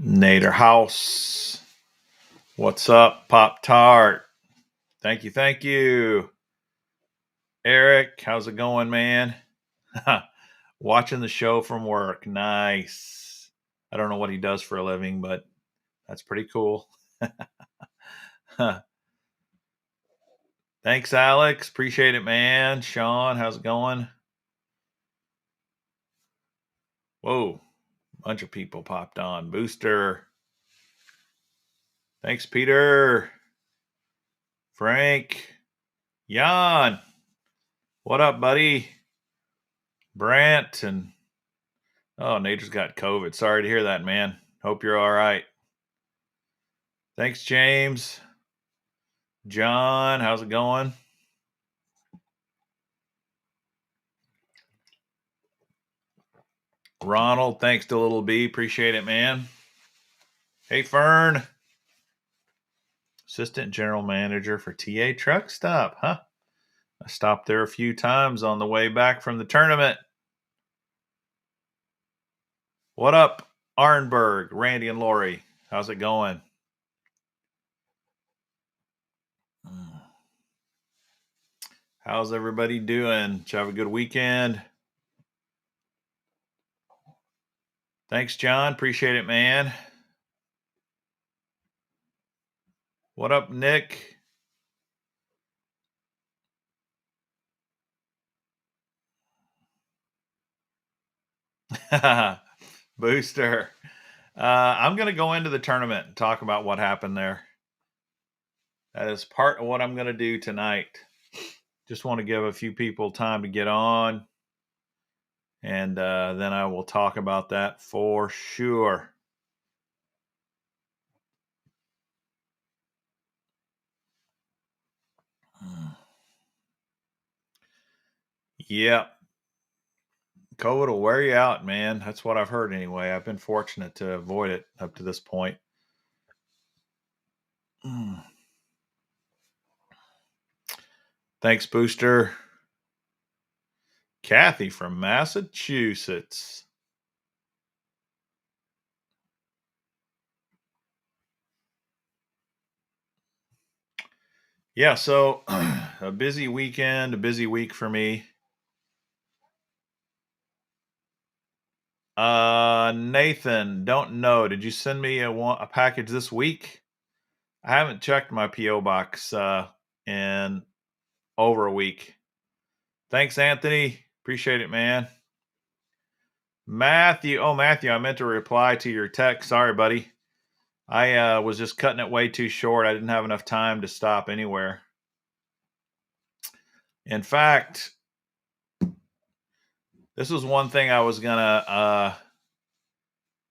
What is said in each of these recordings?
Nader House. What's up, Pop Tart? Thank you, thank you. Eric, how's it going, man? Watching the show from work. Nice. I don't know what he does for a living, but that's pretty cool. Thanks, Alex. Appreciate it, man. Sean, how's it going? Whoa, bunch of people popped on. Booster. Thanks, Peter. Frank. Jan. What up, buddy? Brant and Nader's got COVID. Sorry to hear that, man. Hope you're all right. Thanks, James. John, how's it going? Ronald, thanks to Little B. Appreciate it, man. Hey, Fern. Assistant General Manager for TA Truck Stop, huh? I stopped there a few times on the way back from the tournament. What up, Arnberg, Randy and Lori? How's it going? How's everybody doing? Did you have a good weekend? Thanks, John. Appreciate it, man. What up, Nick? Booster. I'm going to go into the tournament and talk about what happened there. That is part of what I'm going to do tonight. Just want to give a few people time to get on. And then I will talk about that for sure. Yep. COVID will wear you out, man. That's what I've heard anyway. I've been fortunate to avoid it up to this point. Thanks, Booster. Kathy from Massachusetts. Yeah, so a busy weekend, a busy week for me. Nathan, don't know. Did you send me a package this week? I haven't checked my PO box in over a week. Thanks, Anthony. Appreciate it, man. Matthew, I meant to reply to your text. Sorry, buddy. I was just cutting it way too short. I didn't have enough time to stop anywhere. In fact, this was one thing I was gonna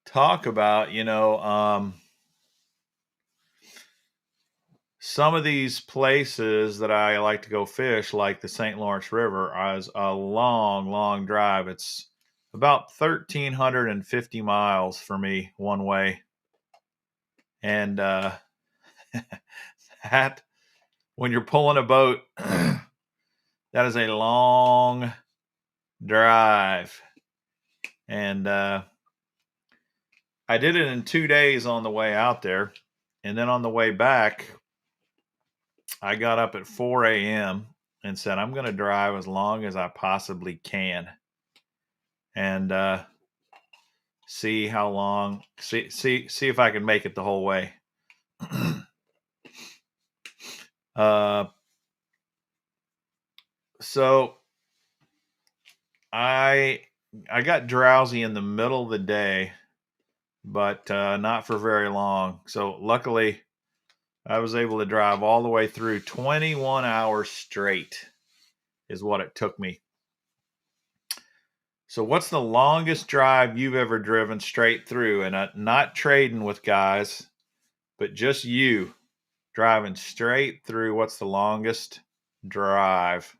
talk about. Some of these places that I like to go fish, like the St. Lawrence River, is a long, long drive. It's about 1,350 miles for me one way. And that, when you're pulling a boat, that is a long drive. And I did it in 2 days on the way out there. And then on the way back, I got up at 4 a.m. and said, I'm going to drive as long as I possibly can. And see how long, see if I can make it the whole way. So I got drowsy in the middle of the day, but not for very long. So luckily, I was able to drive all the way through. 21 hours straight is what it took me. So what's the longest drive you've ever driven straight through? And not trading with guys, but just you driving straight through. What's the longest drive?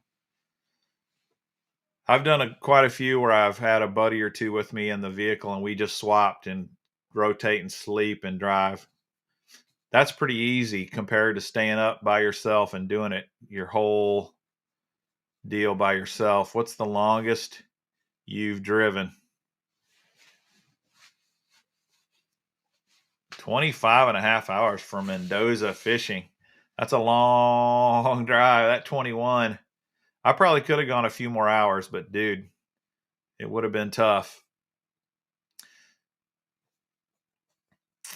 I've done quite a few where I've had a buddy or two with me in the vehicle and we just swapped and rotate and sleep and drive. That's pretty easy compared to staying up by yourself and doing it your whole deal by yourself. What's the longest you've driven? 25 and a half hours for Mendoza fishing. That's a long drive. That 21. I probably could have gone a few more hours, but dude, it would have been tough.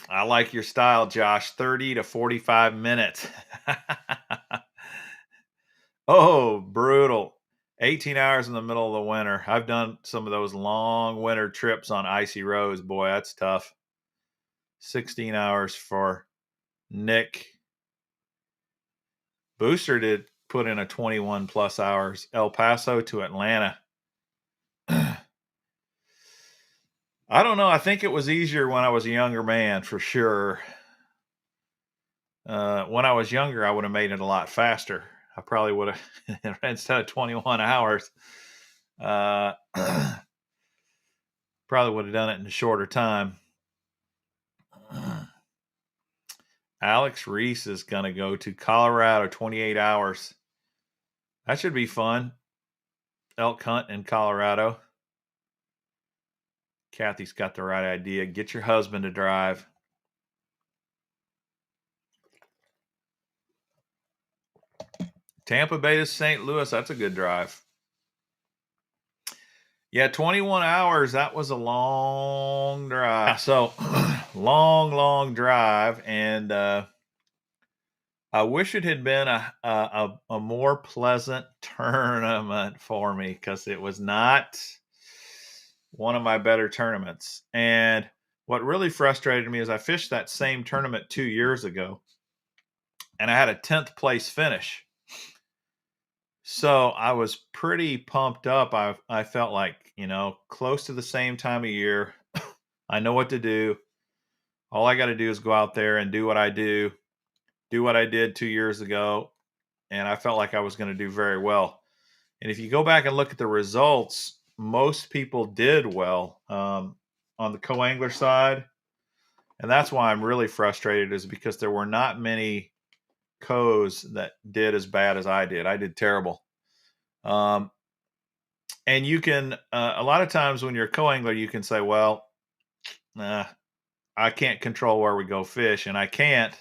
I like your style, Josh. 30 to 45 minutes. Oh, brutal. 18 hours in the middle of the winter. I've done some of those long winter trips on icy roads. Boy, that's tough. 16 hours for Nick. Booster did put in a 21 plus hours. El Paso to Atlanta. I don't know. I think it was easier when I was a younger man, for sure. When I was younger, I would have made it a lot faster. I probably would have, instead of 21 hours, probably would have done it in a shorter time. Alex Reese is going to go to Colorado, 28 hours. That should be fun. Elk hunt in Colorado. Kathy's got the right idea. Get your husband to drive. Tampa Bay to St. Louis, that's a good drive. Yeah, 21 hours, that was a long drive. So, long drive. And I wish it had been a more pleasant tournament for me, because it was not one of my better tournaments. And what really frustrated me is I fished that same tournament 2 years ago, and I had a 10th place finish. So I was pretty pumped up. I felt like, close to the same time of year. I know what to do. All I got to do is go out there and do what I do what I did 2 years ago. And I felt like I was going to do very well. And if you go back and look at the results, most people did well on the co-angler side. And that's why I'm really frustrated, is because there were not many co's that did as bad as I did. I did terrible. And you can, a lot of times when you're a co-angler, you can say, well, I can't control where we go fish, and I can't,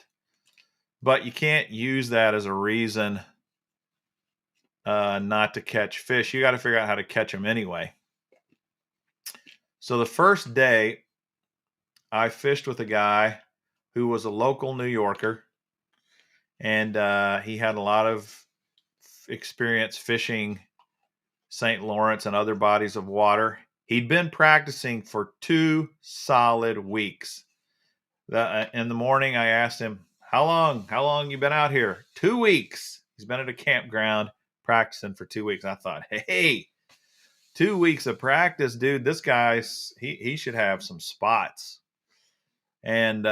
but you can't use that as a reason not to catch fish. You got to figure out how to catch them anyway. So the first day, I fished with a guy who was a local New Yorker, and he had a lot of experience fishing St. Lawrence and other bodies of water. He'd been practicing for 2 solid weeks. In the morning, I asked him, how long you been out here? 2 weeks. He's been at a campground practicing for 2 weeks. I thought, hey, 2 weeks of practice, dude, this guy's, he should have some spots. And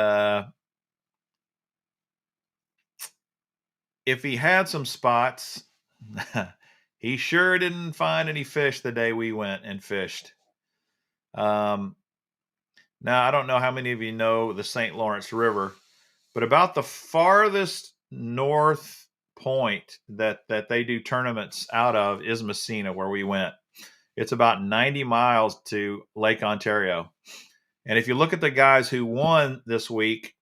if he had some spots, he sure didn't find any fish the day we went and fished. Now, I don't know how many of you know the St. Lawrence River, but about the farthest north point that they do tournaments out of is Messina, where we went. It's about 90 miles to Lake Ontario. And if you look at the guys who won this week,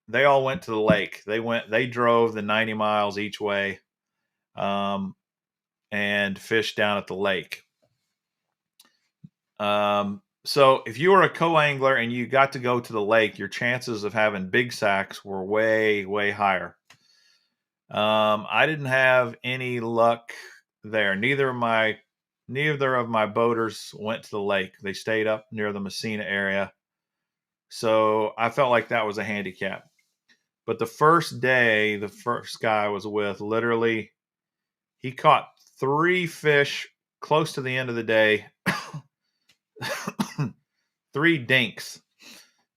they all went to the lake. They drove the 90 miles each way and fished down at the lake. So if you were a co-angler and you got to go to the lake, your chances of having big sacks were way, way higher. I didn't have any luck there. Neither of my boaters went to the lake. They stayed up near the Messina area. So I felt like that was a handicap. But the first day, the first guy I was with, literally, he caught 3 fish close to the end of the day. 3 dinks.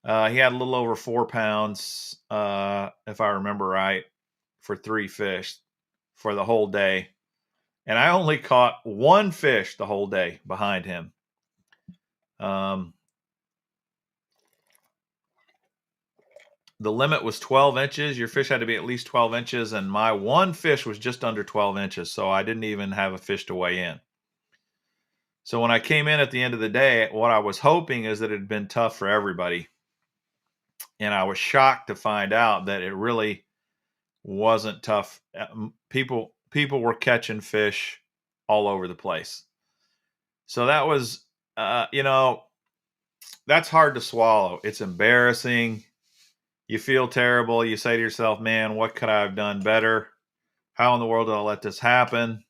He had a little over 4 pounds, if I remember right, for 3 fish for the whole day. And I only caught 1 fish the whole day behind him. The limit was 12 inches. Your fish had to be at least 12 inches. And my 1 fish was just under 12 inches. So I didn't even have a fish to weigh in. So when I came in at the end of the day, what I was hoping is that it had been tough for everybody. And I was shocked to find out that it really wasn't tough. People were catching fish all over the place. So that was, that's hard to swallow. It's embarrassing. You feel terrible. You say to yourself, man, what could I have done better? How in the world did I let this happen?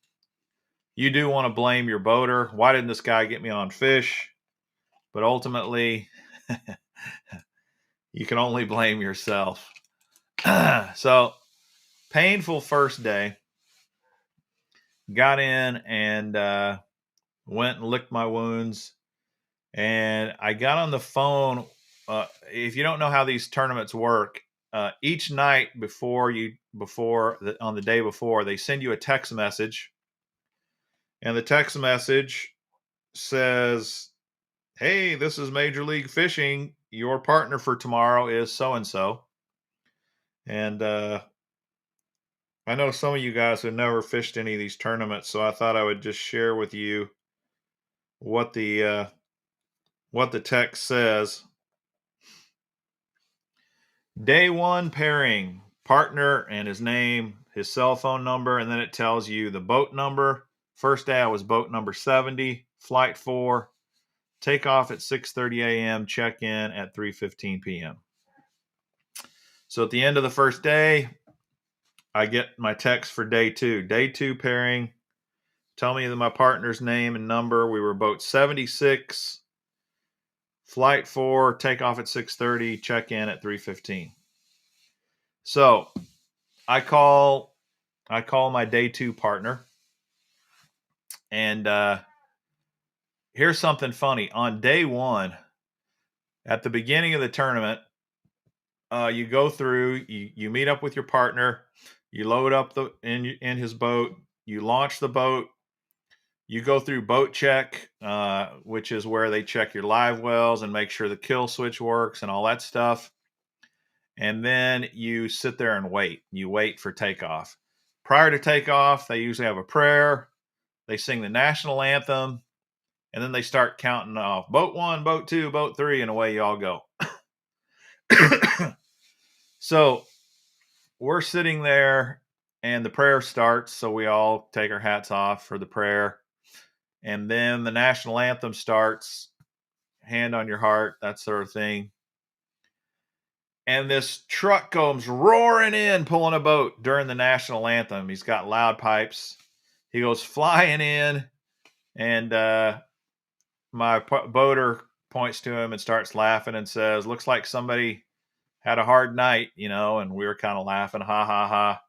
You do want to blame your boater. Why didn't this guy get me on fish? But ultimately, you can only blame yourself. So, painful first day. Got in and went and licked my wounds. And I got on the phone. If you don't know how these tournaments work, each night on the day before, they send you a text message. And the text message says, hey, this is Major League Fishing. Your partner for tomorrow is so-and-so. And I know some of you guys have never fished any of these tournaments, so I thought I would just share with you what the text says. Day one pairing, partner and his name, his cell phone number, and then it tells you the boat number. First day I was boat number 70, flight 4, takeoff at 6:30 a.m., check in at 3:15 p.m. So at the end of the first day, I get my text for day two. Day two pairing. Tell me my partner's name and number. We were boat 76, flight 4, takeoff at 6:30, check in at 3:15. So I call my day two partner, and here's something funny. On day one, at the beginning of the tournament, you go through, you meet up with your partner, you load up in his boat, you launch the boat, you go through boat check, which is where they check your live wells and make sure the kill switch works and all that stuff. And then you sit there and wait. You wait for takeoff. Prior to takeoff, they usually have a prayer. They sing the national anthem, and then they start counting off boat 1, boat 2, boat 3, and away you all go. So we're sitting there, and the prayer starts. So we all take our hats off for the prayer. And then the national anthem starts, hand on your heart, that sort of thing. And this truck comes roaring in, pulling a boat during the national anthem. He's got loud pipes. He goes flying in, and my boater points to him and starts laughing and says, looks like somebody had a hard night, and we were kind of laughing, ha, ha, ha.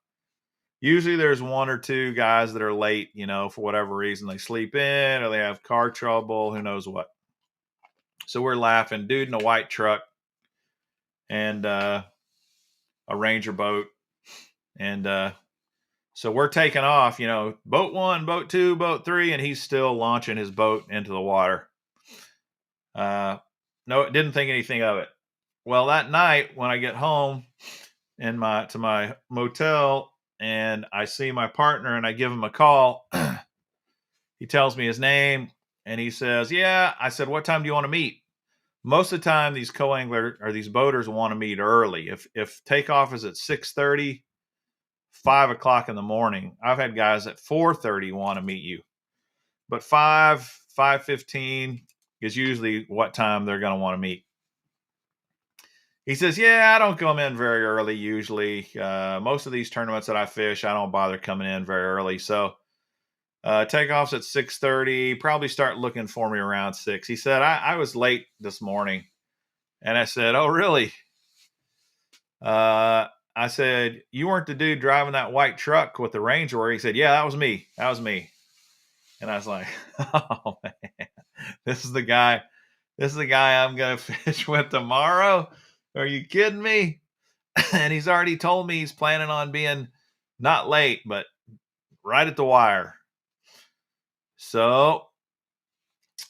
Usually there's one or two guys that are late, for whatever reason. They sleep in or they have car trouble, who knows what. So we're laughing. Dude in a white truck and a Ranger boat. And so we're taking off, boat 1, boat 2, boat 3, and he's still launching his boat into the water. No, didn't think anything of it. Well, that night when I get home to my motel and I see my partner and I give him a call, he tells me his name and he says, yeah. I said, what time do you want to meet? Most of the time, these co-angler or these boaters want to meet early. If takeoff is at 6:30, 5 o'clock in the morning, I've had guys at 4:30 want to meet you, but 5:15 is usually what time they're going to want to meet. He says, yeah, I don't come in very early usually. Most of these tournaments that I fish, I don't bother coming in very early. So takeoff's at 6:30. Probably start looking for me around 6. He said, I was late this morning. And I said, oh, really? I said, you weren't the dude driving that white truck with the Ranger? He said, yeah, that was me. That was me. And I was like, oh, man, this is the guy I'm going to fish with tomorrow. Are you kidding me? And he's already told me he's planning on being not late, but right at the wire. So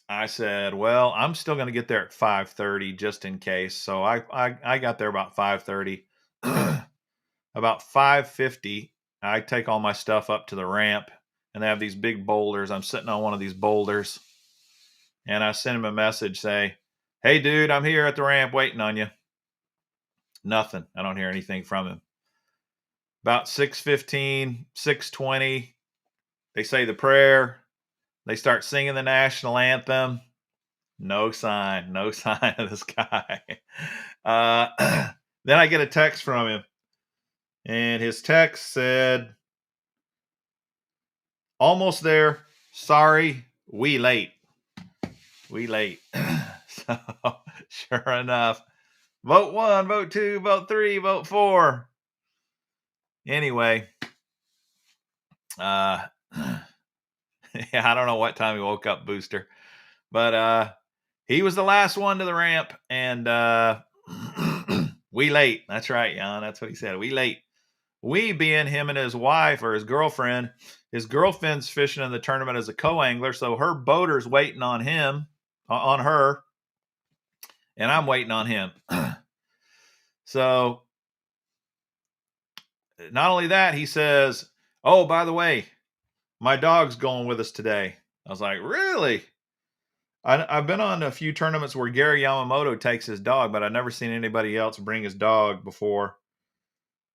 I said, well, I'm still going to get there at 5:30 just in case. So I got there about 5:30. About 5:50, I take all my stuff up to the ramp, and they have these big boulders. I'm sitting on one of these boulders, and I send him a message, say, hey, dude, I'm here at the ramp waiting on you. Nothing. I don't hear anything from him. About 6:15, 6:20, they say the prayer. They start singing the national anthem. No sign. No sign of this guy. Then I get a text from him, and his text said, "Almost there. Sorry, we late. We late." So, sure enough, vote 1, vote 2, vote 3, vote 4. Anyway, yeah, I don't know what time he woke up, Booster, but he was the last one to the ramp, and we late. That's right, Jan. That's what he said. We late. We being him and his wife or his girlfriend. His girlfriend's fishing in the tournament as a co-angler, so her boater's waiting on him, on her, and I'm waiting on him. So not only that, he says, "Oh, by the way, my dog's going with us today." I was like, "Really?" I've been on a few tournaments where Gary Yamamoto takes his dog, but I've never seen anybody else bring his dog before.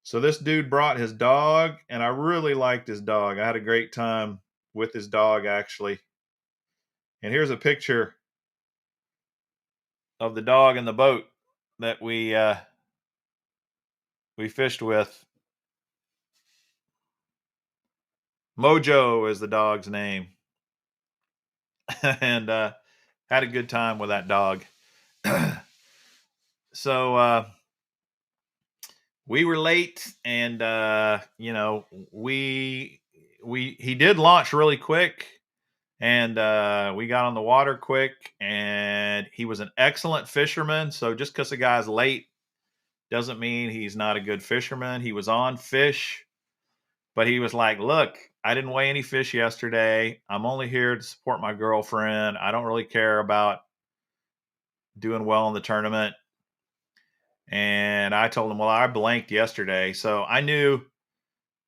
So this dude brought his dog, and I really liked his dog. I had a great time with his dog, actually. And here's a picture of the dog in the boat that we fished with. Mojo is the dog's name. And had a good time with that dog. So we were late, and he did launch really quick, and we got on the water quick, and he was an excellent fisherman. So just because a guy's late doesn't mean he's not a good fisherman. He was on fish, but he was like, "Look, I didn't weigh any fish yesterday. I'm only here to support my girlfriend. I don't really care about doing well in the tournament." And I told him, "Well, I blanked yesterday, so I knew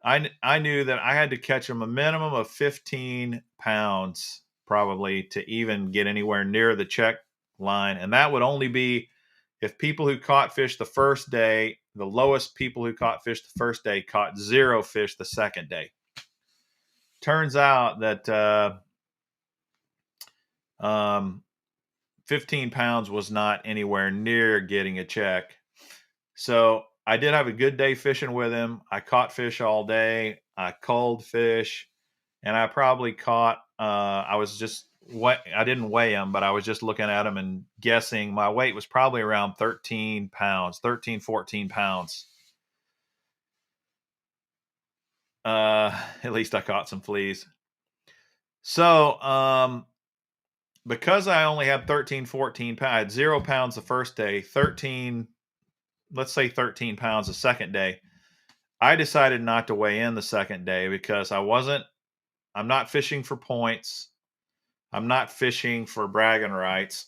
that I had to catch him a minimum of 15 pounds probably to even get anywhere near the check line, and that would only be if people who caught fish the first day, the lowest people who caught fish the first day caught 0 fish the second day." Turns out that 15 pounds was not anywhere near getting a check. So I did have a good day fishing with him. I caught fish all day. I culled fish, and I probably caught. I didn't weigh him, but I was just looking at him and guessing. My weight was probably around 13 pounds, 13, 14 pounds. At least I caught some fleas. So because I only had 13, 14 pounds, I had 0 pounds the first day, 13, let's say 13 pounds the second day. I decided not to weigh in the second day because I'm not fishing for points. I'm not fishing for bragging rights.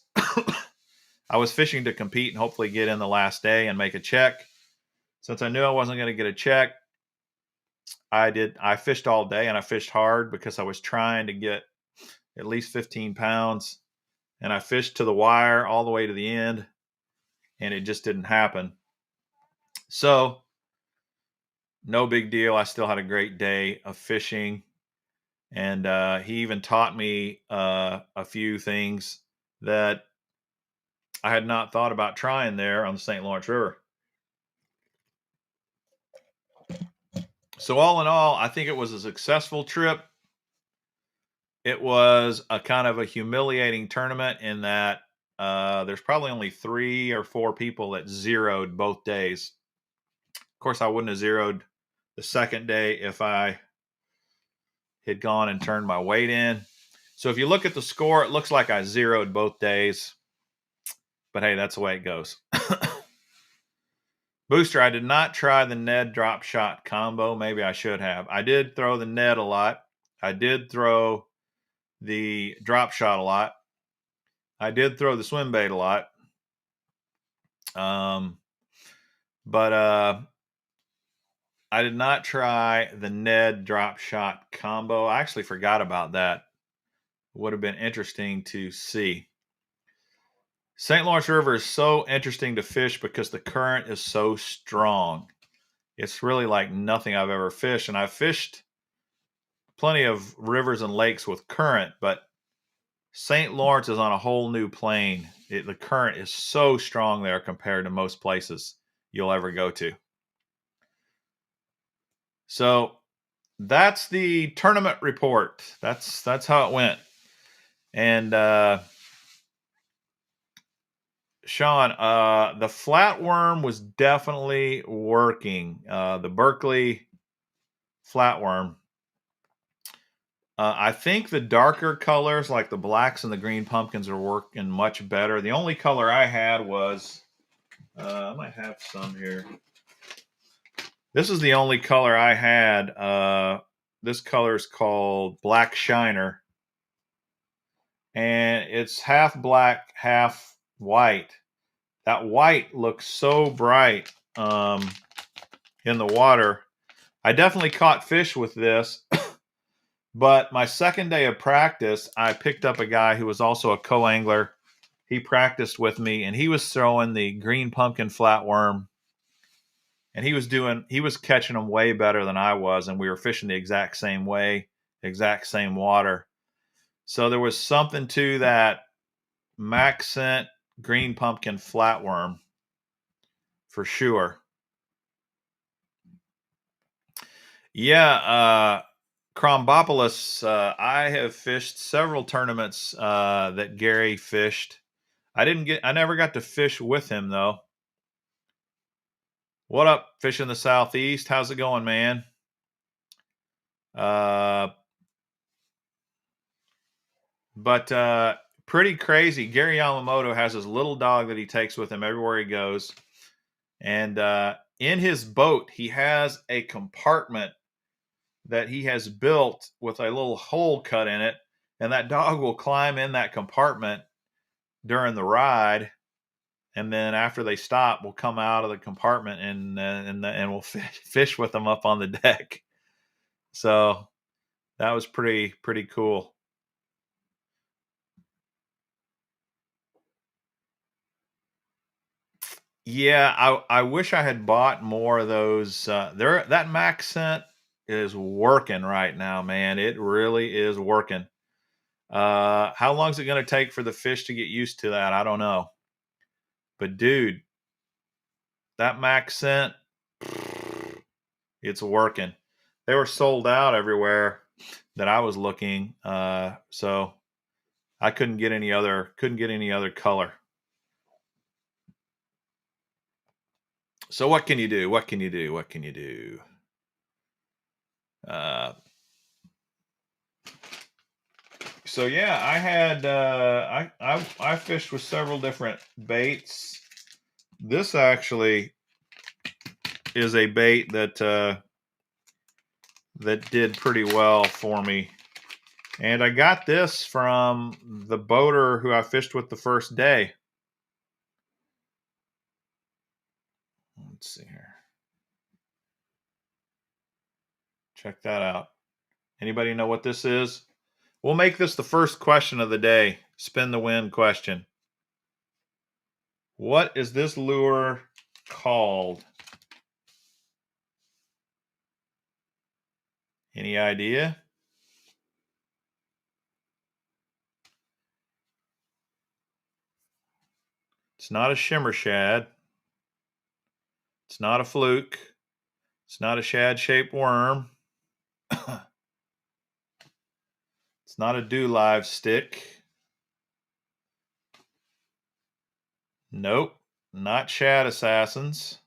I was fishing to compete and hopefully get in the last day and make a check. Since I knew I wasn't going to get a check, I fished all day, and I fished hard because I was trying to get at least 15 pounds. And I fished to the wire all the way to the end, and it just didn't happen. So no big deal. I still had a great day of fishing. And he even taught me a few things that I had not thought about trying there on the St. Lawrence River. So all in all, I think it was a successful trip. It was a kind of a humiliating tournament in that there's probably only 3 or 4 people that zeroed both days. Of course, I wouldn't have zeroed the second day if I had gone and turned my weight in. So if you look at the score, it looks like I zeroed both days. But hey, that's the way it goes. Booster, I did not try the Ned drop shot combo. Maybe I should have. I did throw the Ned a lot. I did throw the drop shot a lot. I did throw the swim bait a lot. But I did not try the Ned drop shot combo. I actually forgot about that. Would have been interesting to see. St. Lawrence River is so interesting to fish because the current is so strong. It's really like nothing I've ever fished. And I've fished plenty of rivers and lakes with current, but St. Lawrence is on a whole new plane. The current is so strong there compared to most places you'll ever go to. So that's the tournament report. That's how it went. And Sean, the flatworm was definitely working. The Berkeley flatworm. I think the darker colors, like the blacks and the green pumpkins, are working much better. The only color I had was, I might have some here. This is the only color I had. This color is called Black Shiner. And it's half black, half white. That white looks so bright in the water. I definitely caught fish with this. But my second day of practice, I picked up a guy who was also a co-angler. He practiced with me, and he was throwing the green pumpkin flatworm. And he was catching them way better than I was, and we were fishing the exact same way, exact same water. So there was something to that Max Scent green pumpkin flatworm for sure. Yeah, Crombopolis, I have fished several tournaments that Gary fished. I never got to fish with him though. What up, Fish in the Southeast? How's it going, man? But pretty crazy. Gary Yamamoto has his little dog that he takes with him everywhere he goes. And in his boat, he has a compartment that he has built with a little hole cut in it. And that dog will climb in that compartment during the ride. And then after they stop, we'll come out of the compartment and we'll fish with them up on the deck. So that was pretty cool. Yeah, I wish I had bought more of those. That Max Scent is working right now, man. It really is working. How long is it going to take for the fish to get used to that? I don't know. But dude, that Max Scent, it's working. They were sold out everywhere that I was looking, so I couldn't get any other color. So what can you do? What can you do? What can you do? So yeah, I had I fished with several different baits. This actually is a bait that that did pretty well for me. And I got this from the boater who I fished with the first day. Let's see here. Check that out. Anybody know what this is? We'll make this the first question of the day. Spin the win question. What is this lure called? Any idea? It's not a shimmer shad. It's not a fluke. It's not a shad-shaped worm. It's not a dew-live stick. Nope, not shad assassins.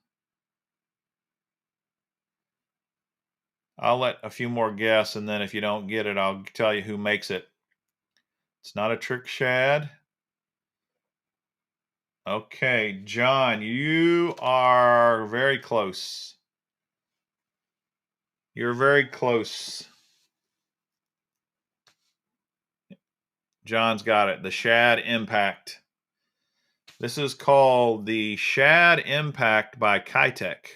I'll let a few more guess, and then if you don't get it, I'll tell you who makes it. It's not a trick shad. Okay, John, you are very close. You're very close. John's got it. The Shad Impact. This is called the Shad Impact by Keitech.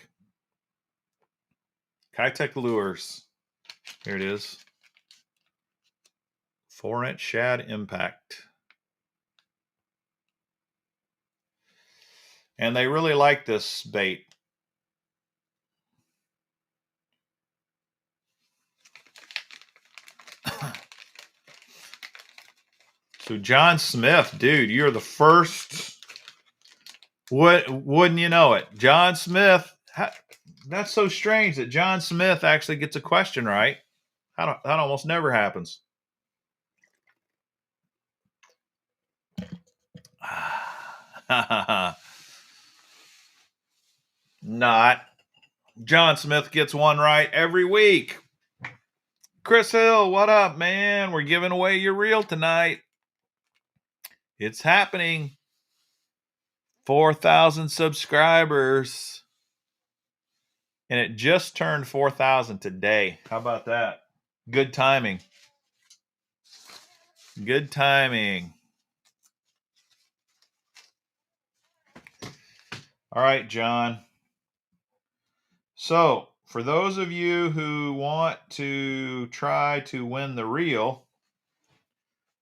Keitech Lures. Here it is. 4-inch Shad Impact. And they really like this bait. So John Smith, dude, you're the first. Wouldn't you know it? John Smith. That's so strange that John Smith actually gets a question right. That almost never happens. Not. John Smith gets one right every week. Chris Hill, what up, man? We're giving away your reel tonight. It's happening. 4,000 subscribers. And it just turned 4,000 today. How about that? Good timing. Good timing. All right, John. So, for those of you who want to try to win the reel,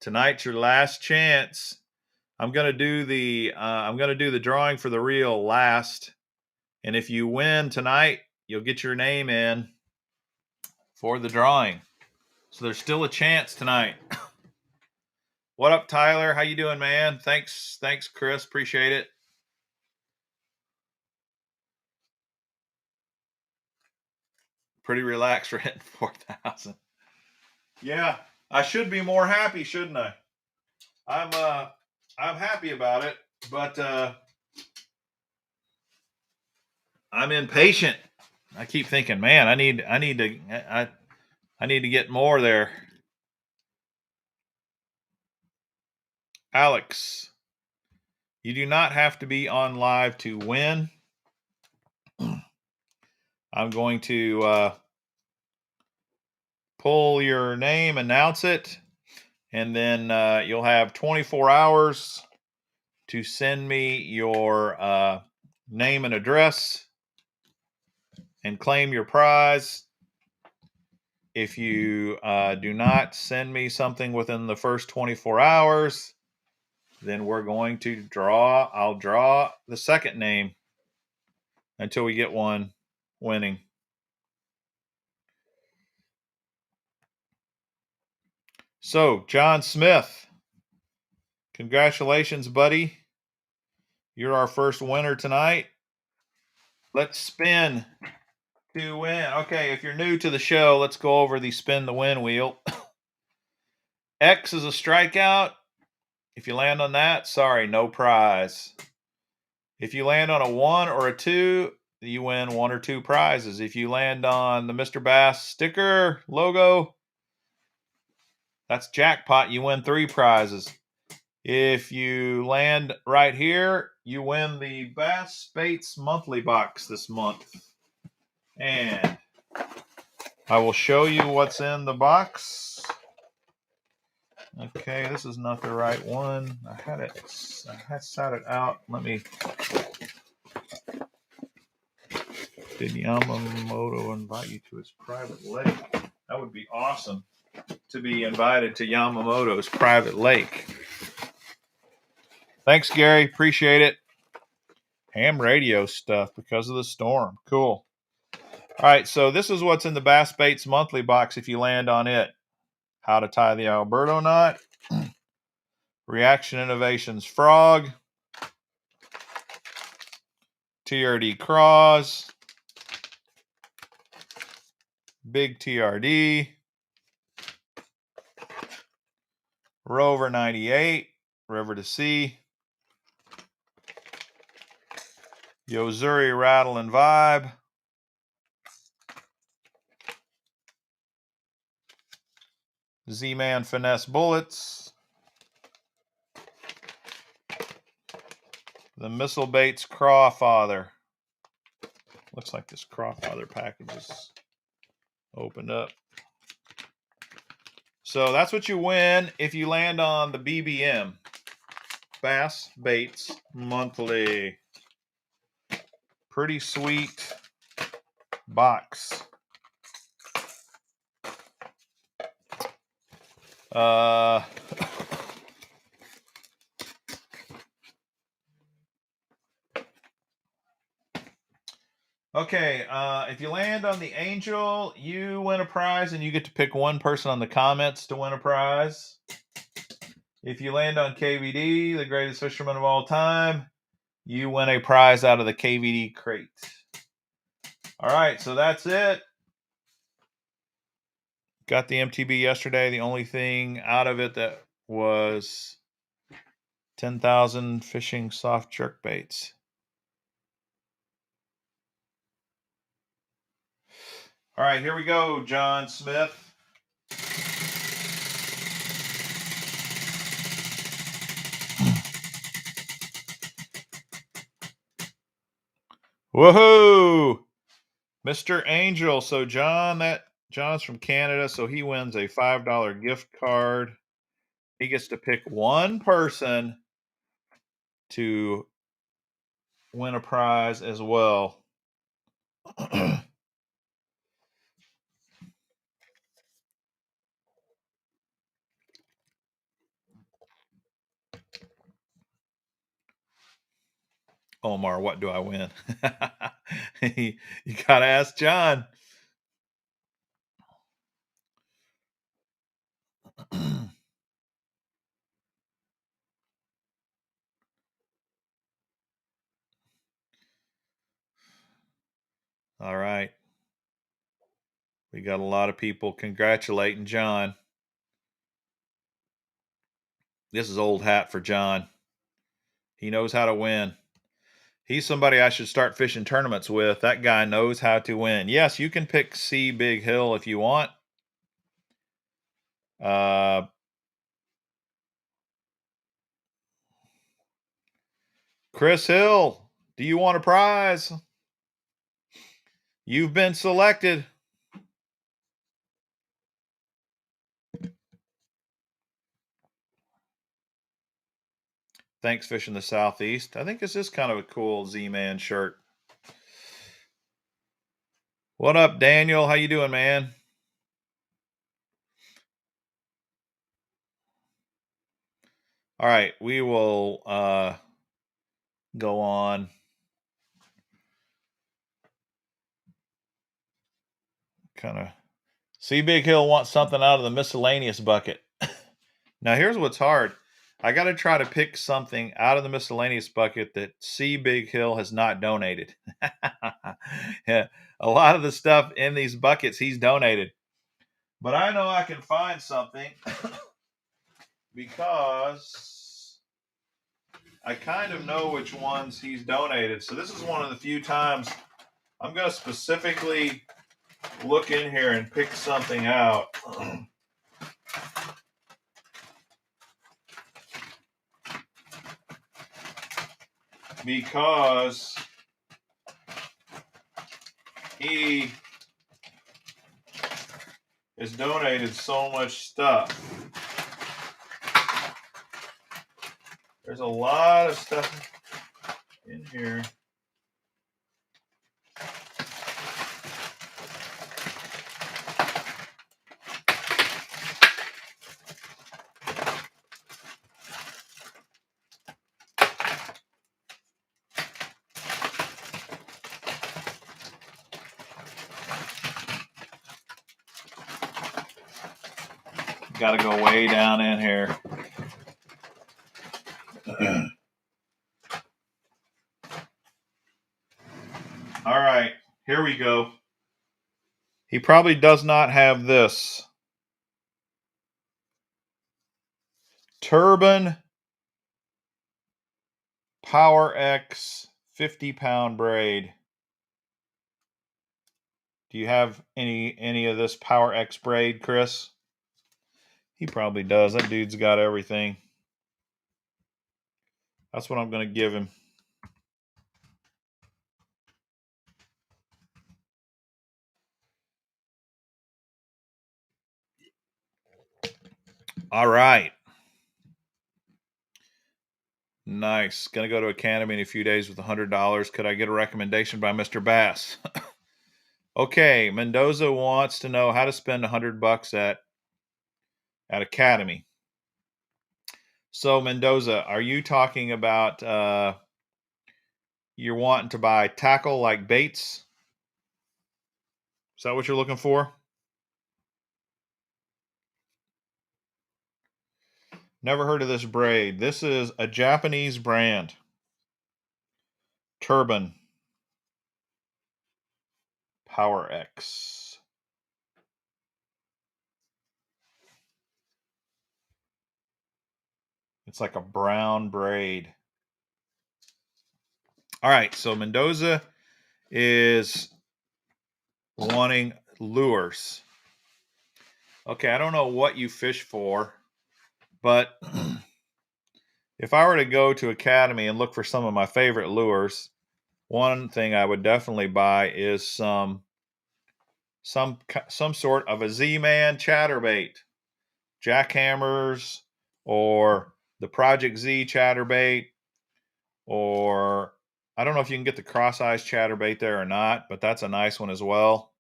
tonight's your last chance. I'm gonna do the drawing for the reel last, and if you win tonight, you'll get your name in for the drawing. So there's still a chance tonight. What up, Tyler? How you doing, man? Thanks, Chris. Appreciate it. Pretty relaxed for hitting 4,000. Yeah, I should be more happy, shouldn't I? I'm happy about it, but I'm impatient. I keep thinking, man, I need to get more there. Alex, you do not have to be on live to win. I'm going to pull your name, announce it, and then you'll have 24 hours to send me your name and address and claim your prize. If you do not send me something within the first 24 hours, then we're going to draw. I'll draw the second name until we get one winning. So, John Smith, congratulations, buddy. You're our first winner tonight. Let's spin to win. Okay, if you're new to the show, let's go over the spin the win wheel. X is a strikeout. If you land on that, sorry, no prize. If you land on a 1 or a 2, you win 1 or 2 prizes. If you land on the Mr. Bass sticker logo, that's jackpot. You win 3 prizes. If you land right here, you win the Bass Baits monthly box this month. And I will show you what's in the box. Okay, this is not the right one. I had sat it out. Did Yamamoto invite you to his private lake? That would be awesome to be invited to Yamamoto's private lake. Thanks, Gary. Appreciate it. Ham radio stuff because of the storm. Cool. All right, so this is what's in the Bass Baits monthly box if you land on it. How to tie the Alberto knot. Reaction Innovations frog. TRD craws. Big TRD. Rover 98. River to Sea. Yozuri Rattle and Vibe. Z-Man Finesse Bullets. The Missile Baits Crawfather. Looks like this Crawfather package is opened up. So that's what you win if you land on the BBM. Bass Baits Monthly. Pretty sweet box. Okay, if you land on the Angel, you win a prize, and you get to pick one person on the comments to win a prize. If you land on KVD, the greatest fisherman of all time, you win a prize out of the KVD crate. All right, so that's it. Got the MTB yesterday. The only thing out of it that was 10,000 fishing soft jerk baits. All right, here we go, John Smith. Woohoo! Mr. Angel. So John's from Canada, so he wins a $5 gift card. He gets to pick one person to win a prize as well. Omar, what do I win? You gotta ask John. All right. We got a lot of people congratulating John. This is old hat for John. He knows how to win. He's somebody I should start fishing tournaments with. That guy knows how to win. Yes, you can pick C Big Hill if you want. Chris Hill, do you want a prize? You've been selected. Thanks, Fishing the Southeast. I think this is kind of a cool Z-Man shirt. What up, Daniel? How you doing, man? All right, we will go on. Kind of see Big Hill wants something out of the miscellaneous bucket. Now, here's what's hard. I got to try to pick something out of the miscellaneous bucket that C Big Hill has not donated. Yeah, a lot of the stuff in these buckets he's donated. But I know I can find something because I kind of know which ones he's donated. So this is one of the few times I'm going to specifically look in here and pick something out. Because he has donated so much stuff. There's a lot of stuff in here. Got to go way down in here. All right, here we go. He probably does not have this. Turbine Power X 50-pound braid. Do you have any of this Power X braid, Chris? He probably does. That dude's got everything. That's what I'm going to give him. All right. Nice. Going to go to Academy in a few days with $100. Could I get a recommendation by Mr. Bass? Okay. Mendoza wants to know how to spend $100 at Academy. So Mendoza, are you talking about you're wanting to buy tackle like baits Is that what you're looking for? Never heard of this braid. This is a Japanese brand. Turban Power X. It's like a brown braid. All right, so Mendoza is wanting lures. Okay, I don't know what you fish for, but if I were to go to Academy and look for some of my favorite lures, one thing I would definitely buy is some sort of a Z-Man chatterbait, jackhammers, or the Project Z chatterbait, or I don't know if you can get the cross eyes chatterbait there or not, but that's a nice one as well.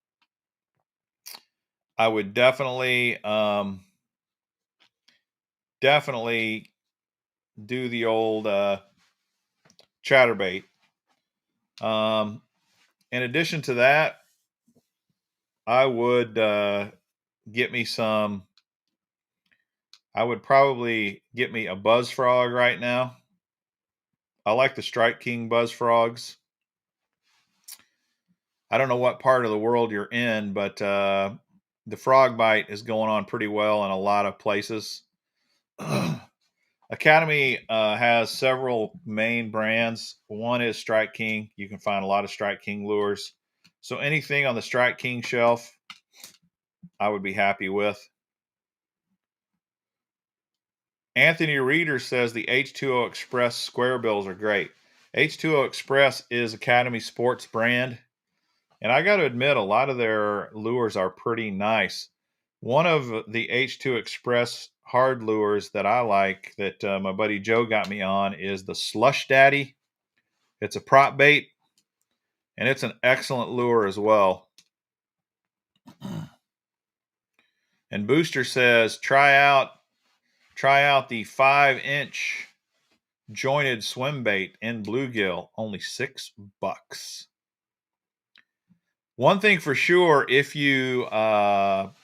I would definitely do the old chatterbait. In addition to that, I would get me some. I would probably get me a Buzz Frog right now. I like the Strike King Buzz Frogs. I don't know what part of the world you're in, but the frog bite is going on pretty well in a lot of places. Academy has several main brands. One is Strike King. You can find a lot of Strike King lures. So anything on the Strike King shelf, I would be happy with. Anthony Reeder says the H2O Express square bills are great. H2O Express is Academy Sports brand. And I got to admit, a lot of their lures are pretty nice. One of the H2 Express hard lures that I like that my buddy Joe got me on is the Slush Daddy. It's a prop bait, and it's an excellent lure as well. And Booster says, try out the 5-inch jointed swim bait in bluegill, only $6. One thing for sure, if you're wanting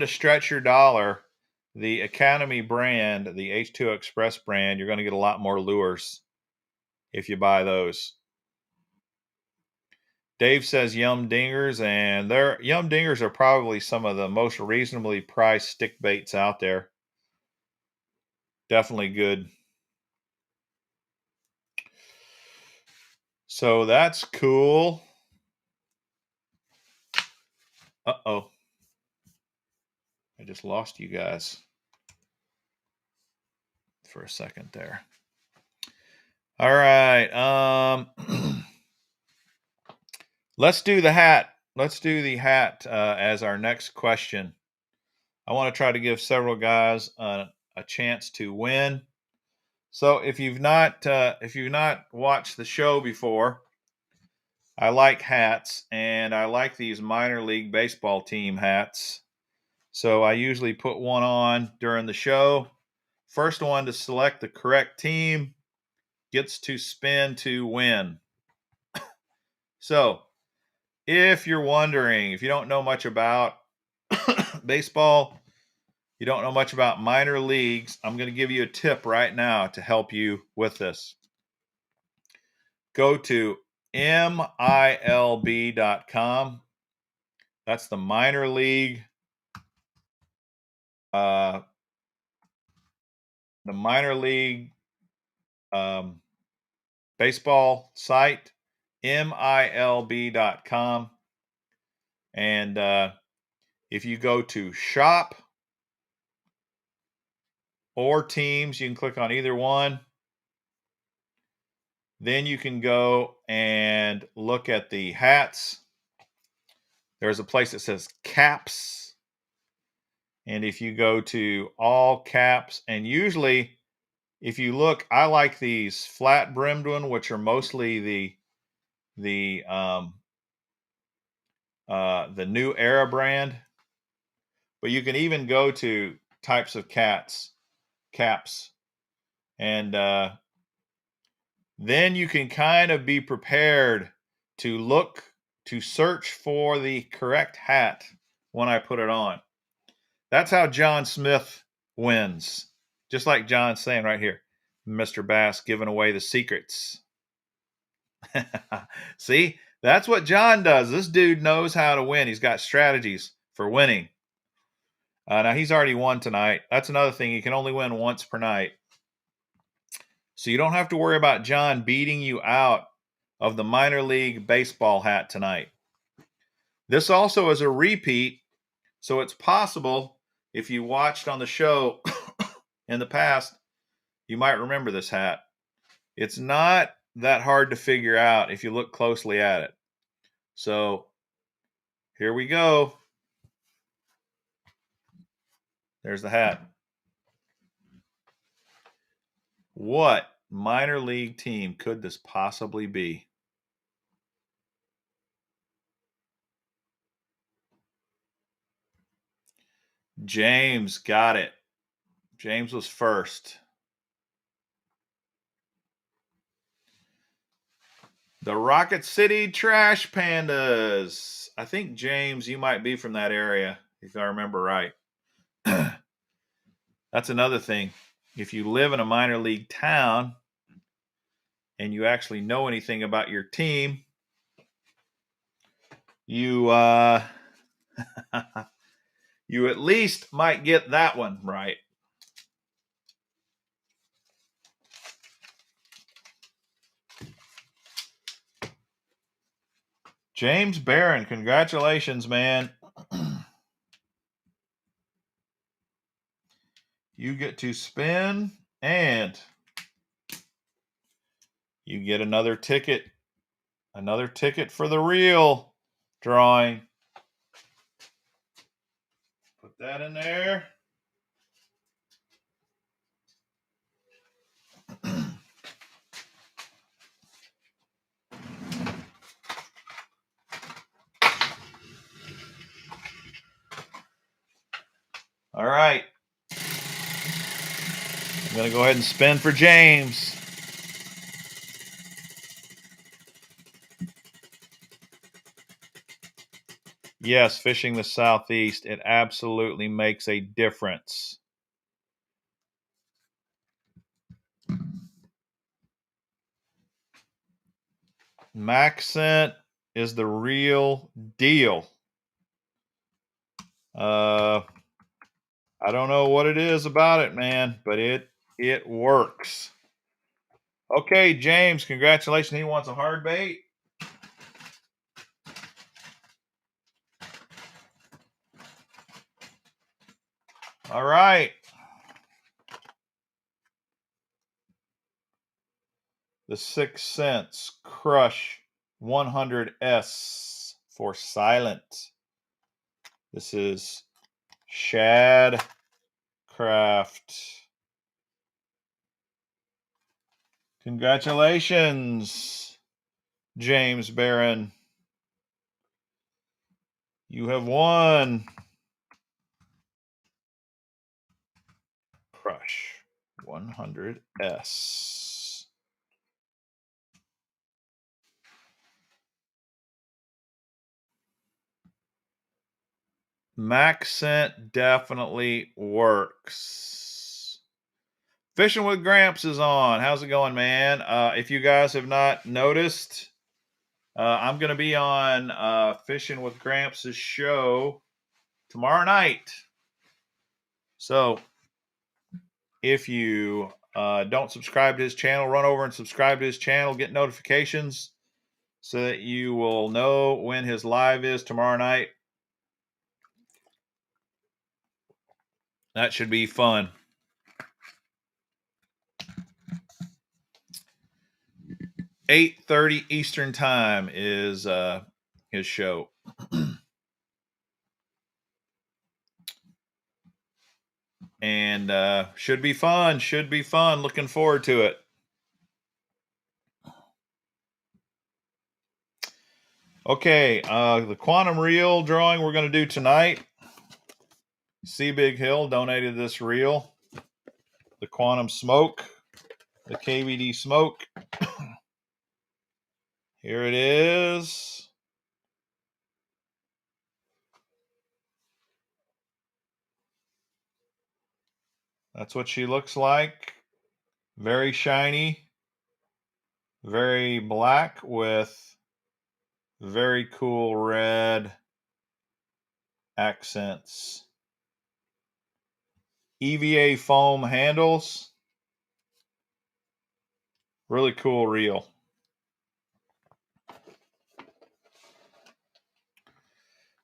to stretch your dollar, the Academy brand, the H2O Express brand, you're going to get a lot more lures if you buy those. Dave says Yum Dingers, and their Yum Dingers are probably some of the most reasonably priced stick baits out there. Definitely good. So that's cool. Uh-oh. I just lost you guys for a second there. All right. Let's do the hat. Let's do the hat as our next question. I want to try to give several guys a chance to win. So if you've not watched the show before, I like hats, and I like these minor league baseball team hats. So I usually put one on during the show. First one to select the correct team gets to spin to win. So if you're wondering, if you don't know much about baseball, you don't know much about minor leagues, I'm going to give you a tip right now to help you with this. Go to MILB.com. That's the minor league baseball site, MILB.com. And if you go to shop or teams, you can click on either one. Then you can go and look at the hats. There's a place that says caps. And if you go to all caps, and usually if you look, I like these flat brimmed one, which are mostly the New Era brand. But you can even go to types of caps, and then you can kind of be prepared to look to search for the correct hat when I put it on. That's how John Smith wins. Just like John's saying right here, Mr. Bass giving away the secrets. See, that's what John does. This dude knows how to win. He's got strategies for winning. Now, he's already won tonight. That's another thing. He can only win once per night. So you don't have to worry about John beating you out of the minor league baseball hat tonight. This also is a repeat, so it's possible if you watched on the show in the past, you might remember this hat. It's not that hard to figure out if you look closely at it. So here we go. There's the hat. What minor league team could this possibly be? James got it. James was first. The Rocket City Trash Pandas. I think, James, you might be from that area, if I remember right. That's another thing. If you live in a minor league town and you actually know anything about your team, you you at least might get that one right. James Barron, congratulations, man. You get to spin and you get another ticket for the real drawing. Put that in there. All right. I'm going to go ahead and spin for James. Yes, fishing the Southeast, it absolutely makes a difference. Maxent is the real deal. I don't know what it is about it, man, but it works. Okay, James, congratulations. He wants a hard bait. All right. The 6th Sense Crush 100S for Silent. This is Shad Craft. Congratulations, James Barron. You have won Crush 100S. Maxent definitely works. Fishing with Gramps is on. How's it going, man? If you guys have not noticed, I'm going to be on Fishing with Gramps' show tomorrow night. So if you don't subscribe to his channel, run over and subscribe to his channel, get notifications so that you will know when his live is tomorrow night. That should be fun. 8:30 Eastern time is his show. And should be fun. Looking forward to it. Okay, the Quantum Reel drawing we're going to do tonight. C. Big Hill donated this reel. The Quantum Smoke, the KVD Smoke. Here it is. That's what she looks like. Very shiny, very black with very cool red accents. EVA foam handles. Really cool reel.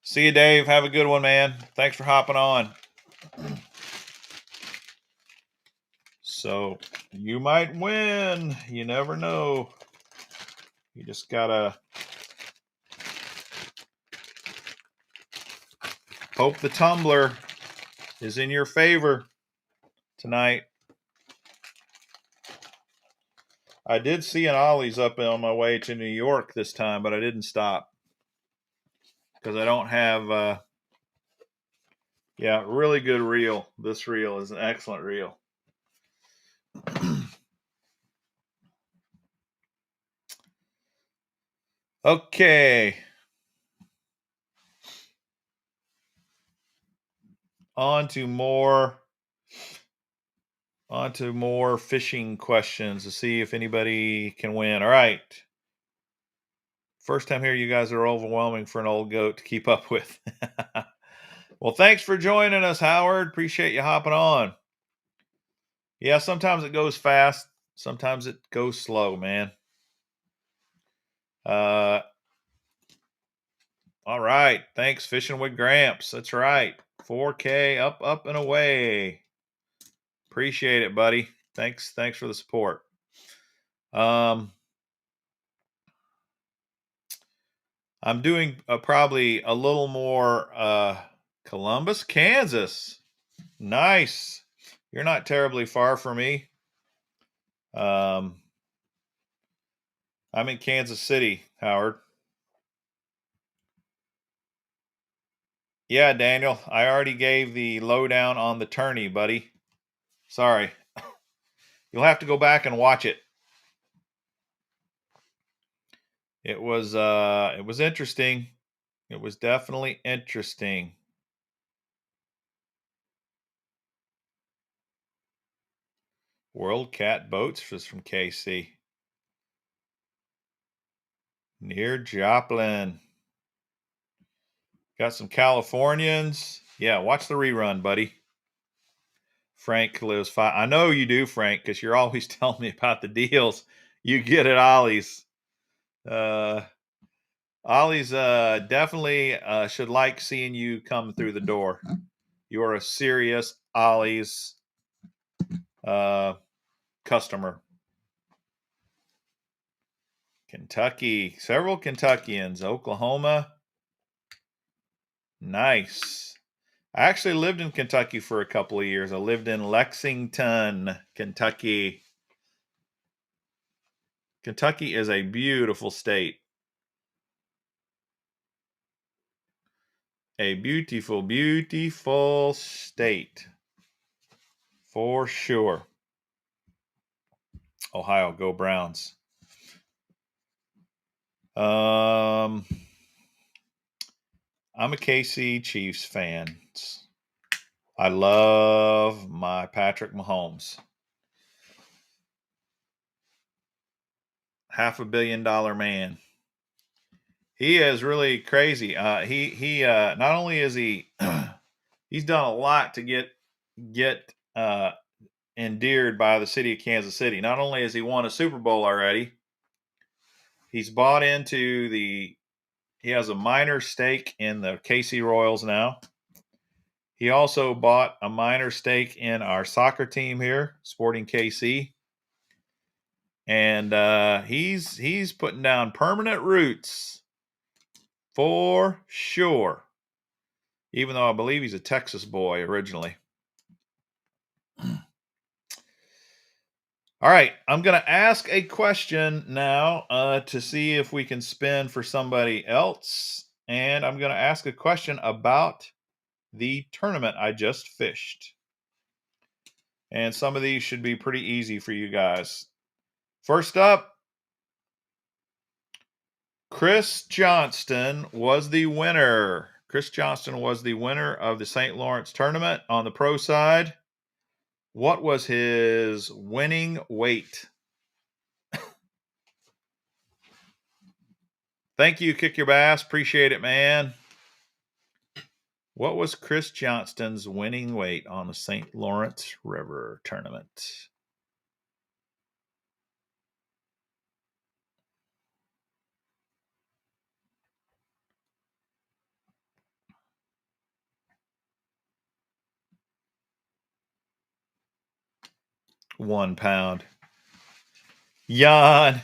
See you, Dave. Have a good one, man. Thanks for hopping on. So you might win. You never know. You just gotta hope the tumbler is in your favor tonight. I did see an Ollie's up on my way to New York this time, but I didn't stop because I don't have yeah, really good reel. This reel is an excellent reel. Okay. On to more fishing questions to see if anybody can win. All right. First time here, you guys are overwhelming for an old goat to keep up with. Well, thanks for joining us, Howard. Appreciate you hopping on. Yeah, sometimes it goes fast. Sometimes it goes slow, man. All right. Thanks, Fishing with Gramps. That's right. 4K up and away. Appreciate it, buddy. Thanks for the support. I'm doing probably a little more Columbus, Kansas. Nice. You're not terribly far from me. I'm in Kansas City, Howard. Yeah, Daniel, I already gave the lowdown on the tourney, buddy. Sorry. You'll have to go back and watch it. It was interesting. It was definitely interesting. World Cat Boats was from KC. Near Joplin. Got some Californians. Yeah, watch the rerun, buddy. Frank lives 5. I know you do, Frank, because you're always telling me about the deals you get at Ollie's. Ollie's definitely should like seeing you come through the door. You're a serious Ollie's customer. Kentucky, several Kentuckians. Oklahoma. Nice. I actually lived in Kentucky for a couple of years. I lived in Lexington, Kentucky. Kentucky is a beautiful state. A beautiful, beautiful state. For sure. Ohio, go Browns. I'm a KC Chiefs fan. I love my Patrick Mahomes. $500 million man. He is really crazy. He not only is he he's done a lot to get endeared by the city of Kansas City. Not only has he won a Super Bowl already, he's bought into he has a minor stake in the KC Royals now. He also bought a minor stake in our soccer team here, Sporting KC. And he's putting down permanent roots for sure. Even though I believe he's a Texas boy originally. All right, I'm going to ask a question now to see if we can spin for somebody else. And I'm going to ask a question about the tournament I just fished. And some of these should be pretty easy for you guys. First up, Chris Johnston was the winner. Chris Johnston was the winner of the St. Lawrence tournament on the pro side. What was his winning weight? Thank you, Kick Your Bass. Appreciate it, man. What was Chris Johnston's winning weight on the St. Lawrence River tournament? £1. Jan,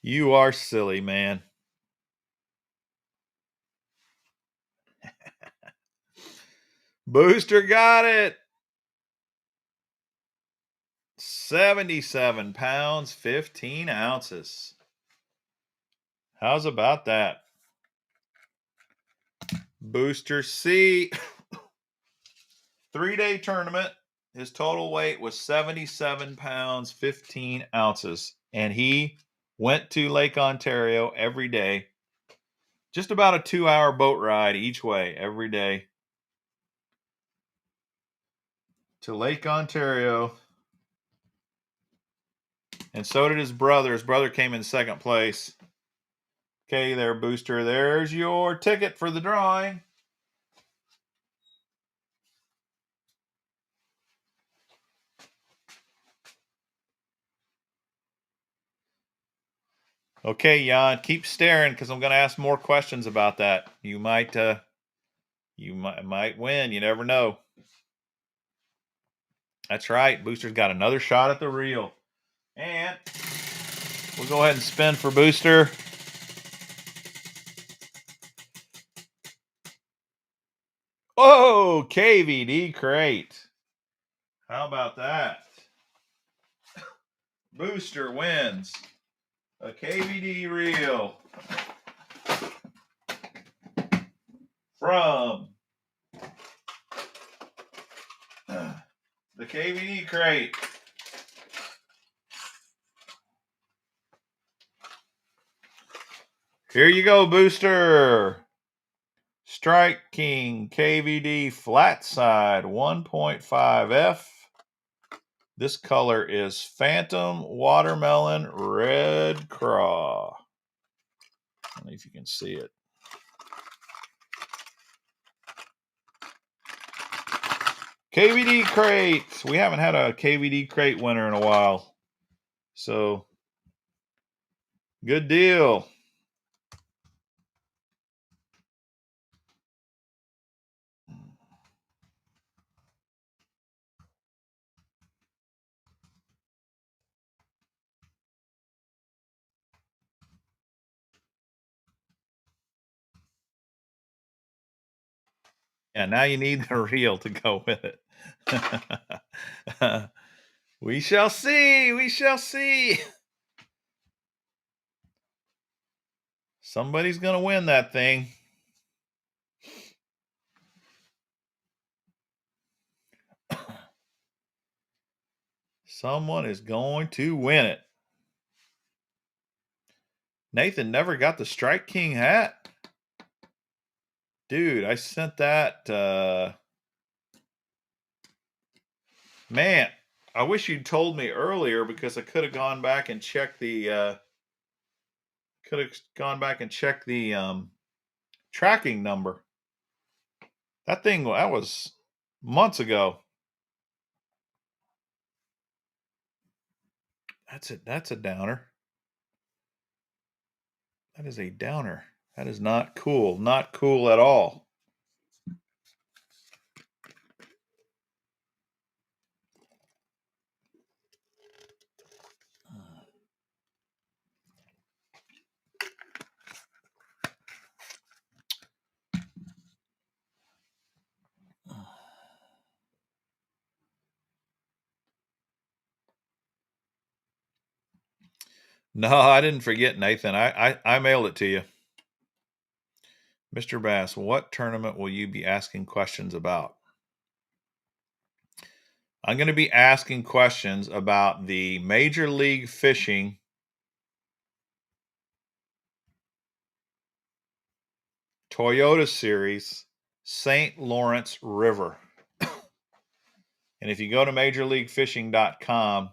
you are silly, man. Booster got it. 77 pounds, 15 ounces. How's about that? Booster C. 3-day tournament. His total weight was 77 pounds, 15 ounces. And he went to Lake Ontario every day. Just about a 2-hour boat ride each way every day to Lake Ontario. And so did his brother. His brother came in second place. Okay, there, Booster. There's your ticket for the drawing. Okay, Jan, keep staring because I'm going to ask more questions about that. You might win. You never know. That's right. Booster's got another shot at the reel. And we'll go ahead and spin for Booster. Oh, KVD crate. How about that? Booster wins a KVD reel from the KVD crate. Here you go, Booster. Strike King KVD flat side 1.5F. This color is Phantom Watermelon Red Craw. I don't know if you can see it. KVD crate. We haven't had a KVD crate winner in a while. So, good deal. Yeah, now you need the reel to go with it. We shall see. We shall see. Somebody's going to win that thing. Someone is going to win it. Nathan never got the Strike King hat. Dude, I sent that. Man, I wish you'd told me earlier because I could have gone back and checked the tracking number. That was months ago. That's a downer. That is a downer. That is not cool. Not cool at all. No, I didn't forget, Nathan. I mailed it to you. Mr. Bass, what tournament will you be asking questions about? I'm going to be asking questions about the Major League Fishing Toyota Series St. Lawrence River. And if you go to majorleaguefishing.com,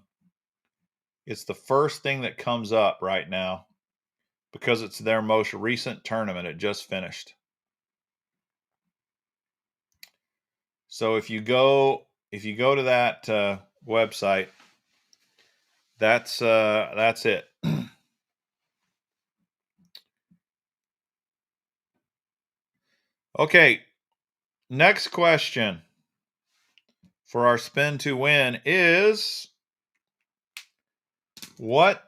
it's the first thing that comes up right now because it's their most recent tournament. It just finished. So if you go to that website, that's it. Okay, next question for our spin to win is, what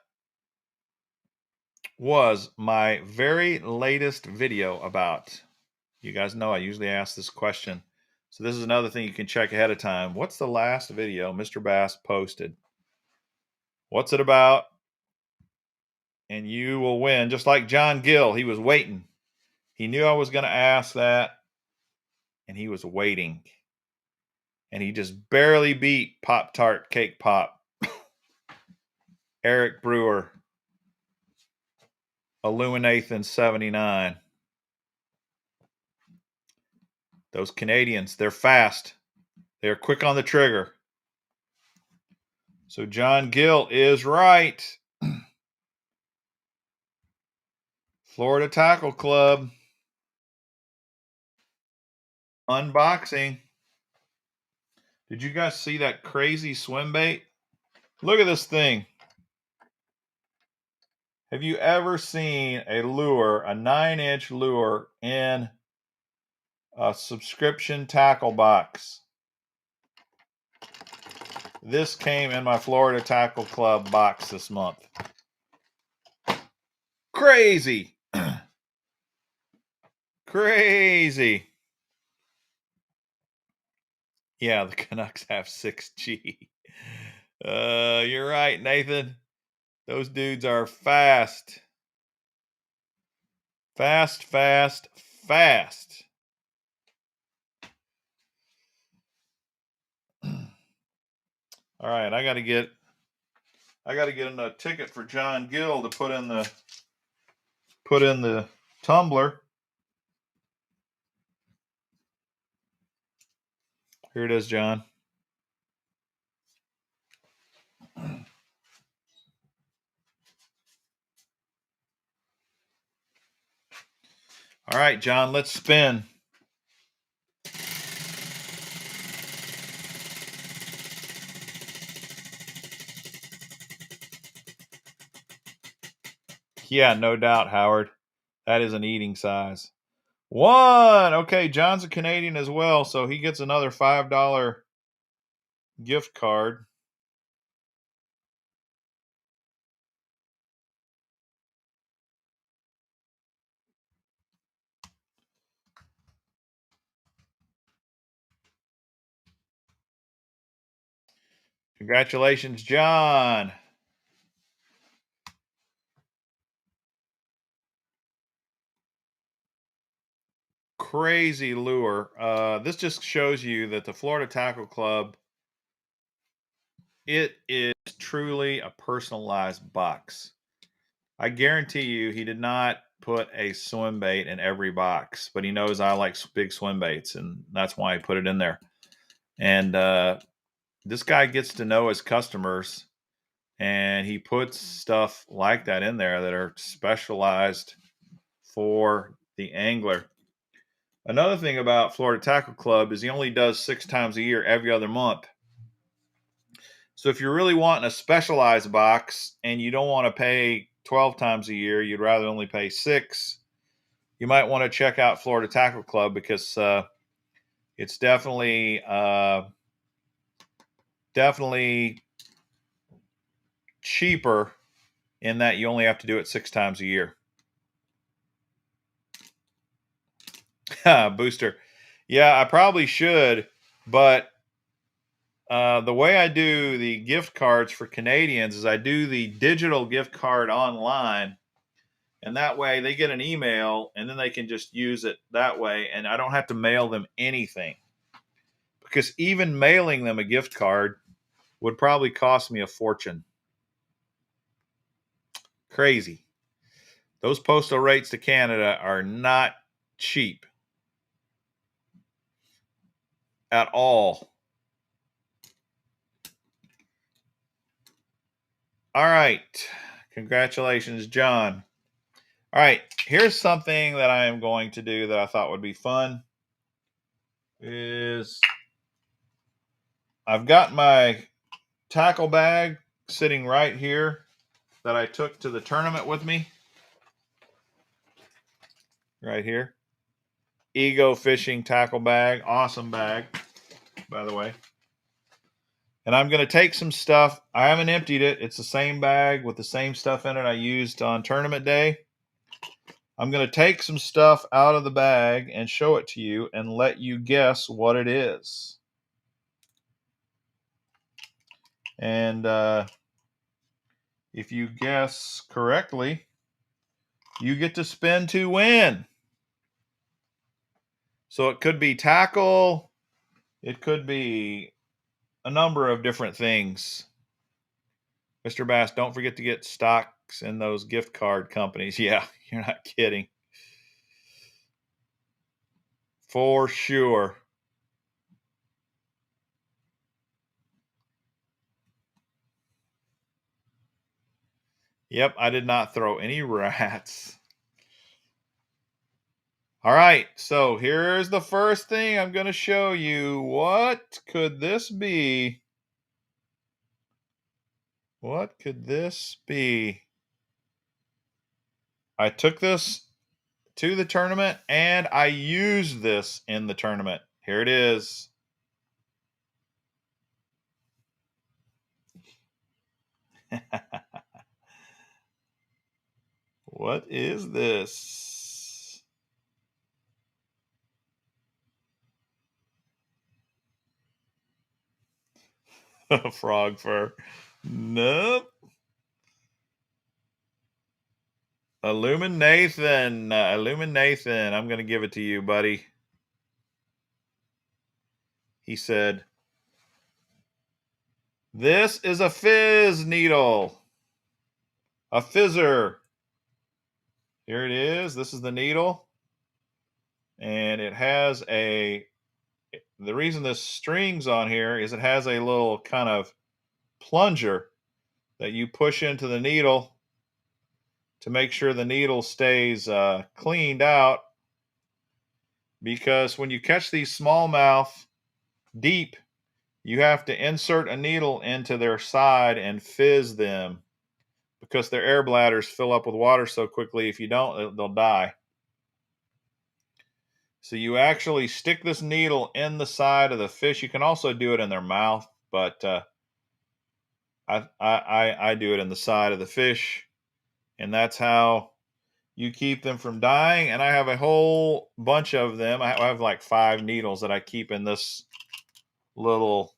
was my very latest video about? You guys know I usually ask this question. So this is another thing you can check ahead of time. What's the last video Mr. Bass posted? What's it about? And you will win. Just like John Gill, he was waiting. He knew I was going to ask that, and he was waiting. And he just barely beat Pop-Tart Cake Pop. Eric Brewer. Illuminathan 79. Those Canadians, they're fast. They're quick on the trigger. So John Gill is right. Florida Tackle Club. Unboxing. Did you guys see that crazy swim bait? Look at this thing. Have you ever seen a lure, a 9-inch lure in a subscription tackle box? This came in my Florida Tackle Club box this month. Crazy. Crazy. Yeah, the Canucks have 6G. You're right, Nathan. Those dudes are fast. Fast, fast, fast. All right, I got to get a ticket for John Gill to put in the tumbler. Here it is, John. All right, John, let's spin. Yeah, no doubt, Howard. That is an eating size. 1. Okay, John's a Canadian as well, so he gets another $5 gift card. Congratulations, John. Crazy lure. This just shows you that the Florida Tackle Club, it is truly a personalized box. I guarantee you he did not put a swim bait in every box, but he knows I like big swim baits, and that's why he put it in there. And this guy gets to know his customers, and he puts stuff like that in there that are specialized for the angler. Another thing about Florida Tackle Club is he only does 6 times a year, every other month. So if you're really wanting a specialized box and you don't want to pay 12 times a year, you'd rather only pay 6, you might want to check out Florida Tackle Club because it's definitely cheaper in that you only have to do it 6 times a year. Booster. Yeah, I probably should, but the way I do the gift cards for Canadians is I do the digital gift card online, and that way they get an email and then they can just use it that way, and I don't have to mail them anything. Because even mailing them a gift card would probably cost me a fortune. Crazy. Those postal rates to Canada are not cheap at all. All right. Congratulations, John. All right. Here's something that I am going to do that I thought would be fun. Is I've got my tackle bag sitting right here that I took to the tournament with me. Right here. Ego Fishing tackle bag. Awesome bag, by the way. And I'm going to take some stuff. I haven't emptied it. It's the same bag with the same stuff in it I used on tournament day. I'm going to take some stuff out of the bag and show it to you and let you guess what it is. And if you guess correctly, you get to spin to win. So it could be tackle. It could be a number of different things. Mr. Bass, don't forget to get stocks in those gift card companies. Yeah, you're not kidding. For sure. Yep, I did not throw any rats. All right, so here's the first thing I'm going to show you. What could this be? What could this be? I took this to the tournament and I used this in the tournament. Here it is. What is this? Frog fur. Nope. Illuminathan. Illuminathan. I'm going to give it to you, buddy. He said, this is a fizz needle. A fizzer. Here it is. This is the needle. And it has the reason this string's on here is it has a little kind of plunger that you push into the needle to make sure the needle stays cleaned out. Because when you catch these smallmouth deep, you have to insert a needle into their side and fizz them because their air bladders fill up with water so quickly. If you don't, they'll die. So you actually stick this needle in the side of the fish. You can also do it in their mouth, but I do it in the side of the fish, and that's how you keep them from dying. And I have a whole bunch of them. I have like 5 needles that I keep in this little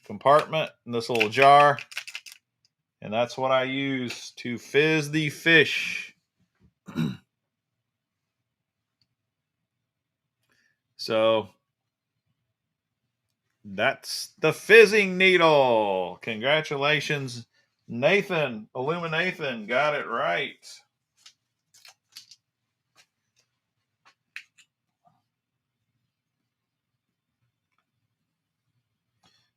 compartment, in this little jar, and that's what I use to fizz the fish. So that's the fizzing needle. Congratulations, Nathan. Illuminathan got it right.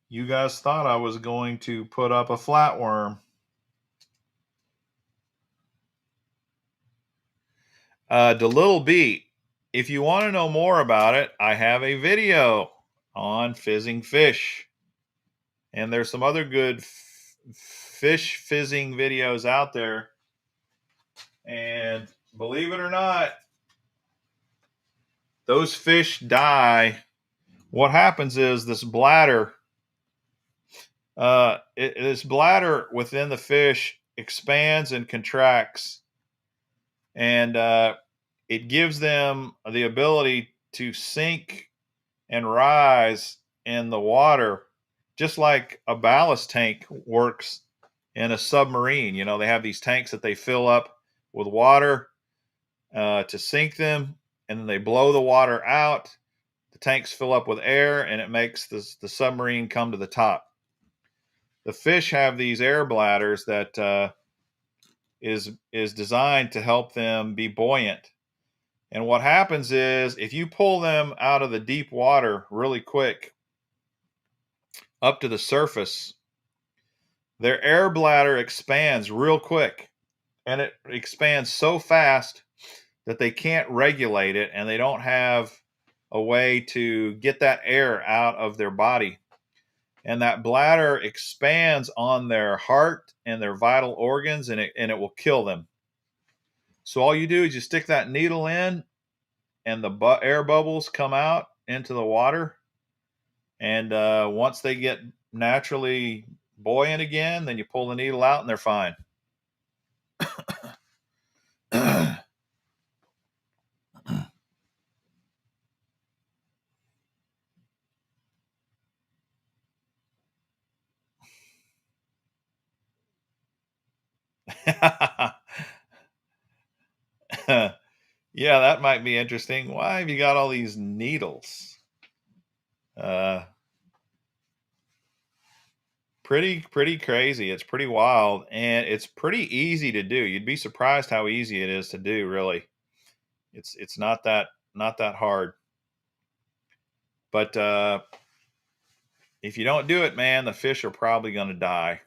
You guys thought I was going to put up a flatworm. The Little Beat. If you want to know more about it, I have a video on fizzing fish. And there's some other good fish fizzing videos out there. And believe it or not, those fish die. What happens is this bladder, this bladder within the fish expands and contracts, and it gives them the ability to sink and rise in the water, just like a ballast tank works in a submarine. You know, they have these tanks that they fill up with water to sink them, and then they blow the water out. The tanks fill up with air, and it makes the submarine come to the top. The fish have these air bladders that is designed to help them be buoyant. And what happens is if you pull them out of the deep water really quick up to the surface, their air bladder expands real quick, and it expands so fast that they can't regulate it, and they don't have a way to get that air out of their body. And that bladder expands on their heart and their vital organs, and it will kill them. So all you do is you stick that needle in, and the air bubbles come out into the water. And once they get naturally buoyant again, then you pull the needle out, and they're fine. Yeah, that might be interesting. Why have you got all these needles? Uh, pretty crazy. It's pretty wild, and it's pretty easy to do. You'd be surprised how easy it is to do, really. It's not that hard. But if you don't do it, man, the fish are probably going to die.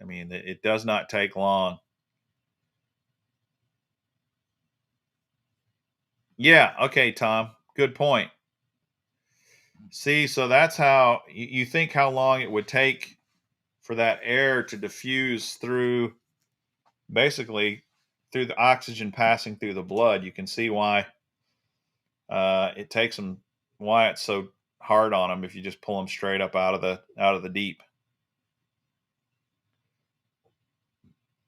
I mean, it does not take long. Yeah, okay, Tom. Good point. See, so that's how you think how long it would take for that air to diffuse through, basically through the oxygen passing through the blood. You can see why it takes them, why it's so hard on them if you just pull them straight up out of the deep.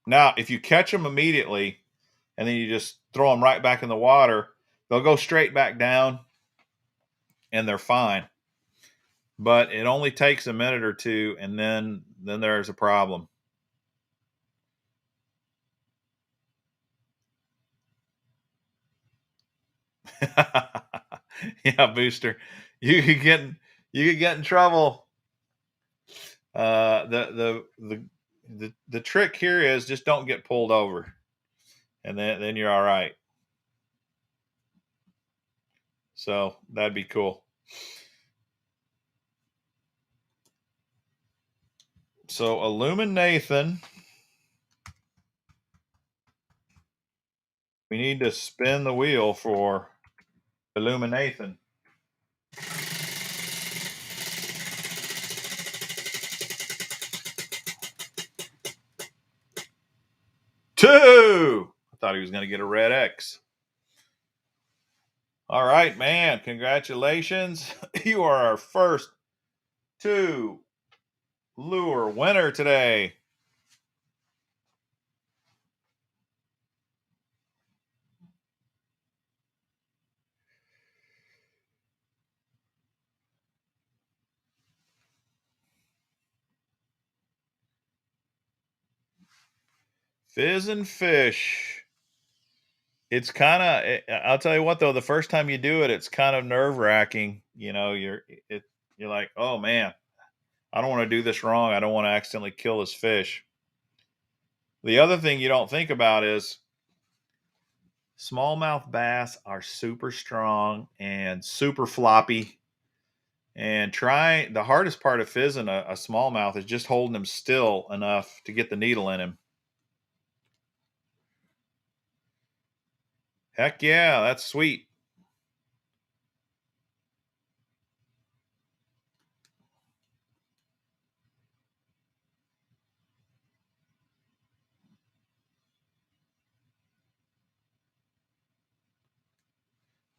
Now, if you catch them immediately and then you just throw them right back in the water, they'll go straight back down and they're fine. But it only takes a minute or two, and then there's a problem. Yeah, Booster, you could get you could get in trouble. The trick here is just don't get pulled over, and then you're all right. So that'd be cool. So Illuminathan, we need to spin the wheel for Illuminathan. Two. I thought he was going to get a red X. All right, man. Congratulations. You are our first two lure winner today. Fizz and Fish. It's kind of, I'll tell you what though, the first time you do it, it's kind of nerve wracking. You know, you're like, oh man, I don't want to do this wrong. I don't want to accidentally kill this fish. The other thing you don't think about is smallmouth bass are super strong and super floppy. And the hardest part of fizzing a smallmouth is just holding him still enough to get the needle in him. Heck yeah, that's sweet.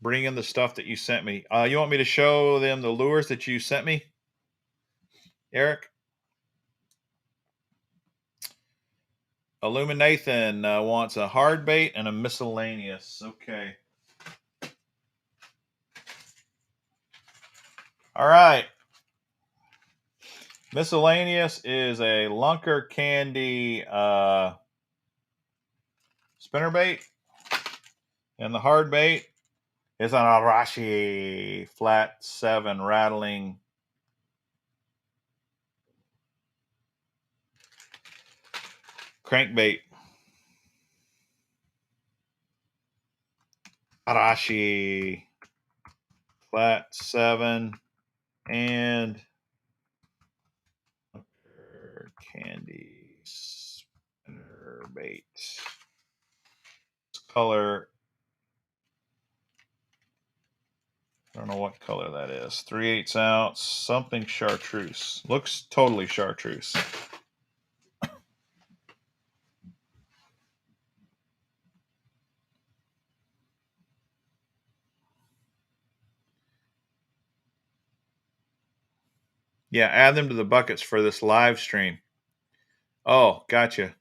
Bring in the stuff that you sent me. You want me to show them the lures that you sent me, Eric? Illuminathan wants a hard bait and a miscellaneous. Okay. All right. Miscellaneous is a Lunker Candy spinnerbait, and the hard bait is an Arashi flat 7 rattling crankbait. Arashi flat 7 and Lunker Candy. spinner bait. This color, I don't know what color that is. 3/8 ounce, something chartreuse. Looks totally chartreuse. Yeah, add them to the buckets for this live stream. Oh, gotcha.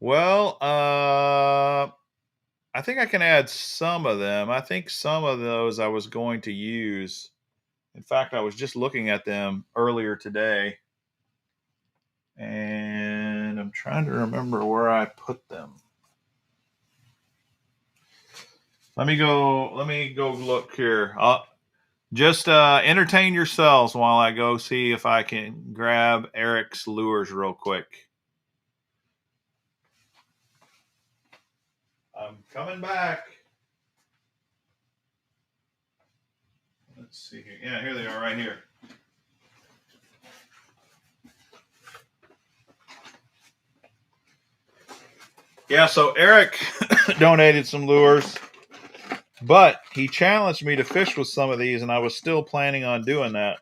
Well, I think I can add some of them. I think some of those I was going to use. In fact, I was just looking at them earlier today, and I'm trying to remember where I put them. Let me go look here. Just entertain yourselves while I go see if I can grab Eric's lures real quick. I'm coming back. Let's see here. Yeah, here they are right here. Yeah, so Eric donated some lures, but he challenged me to fish with some of these, and I was still planning on doing that.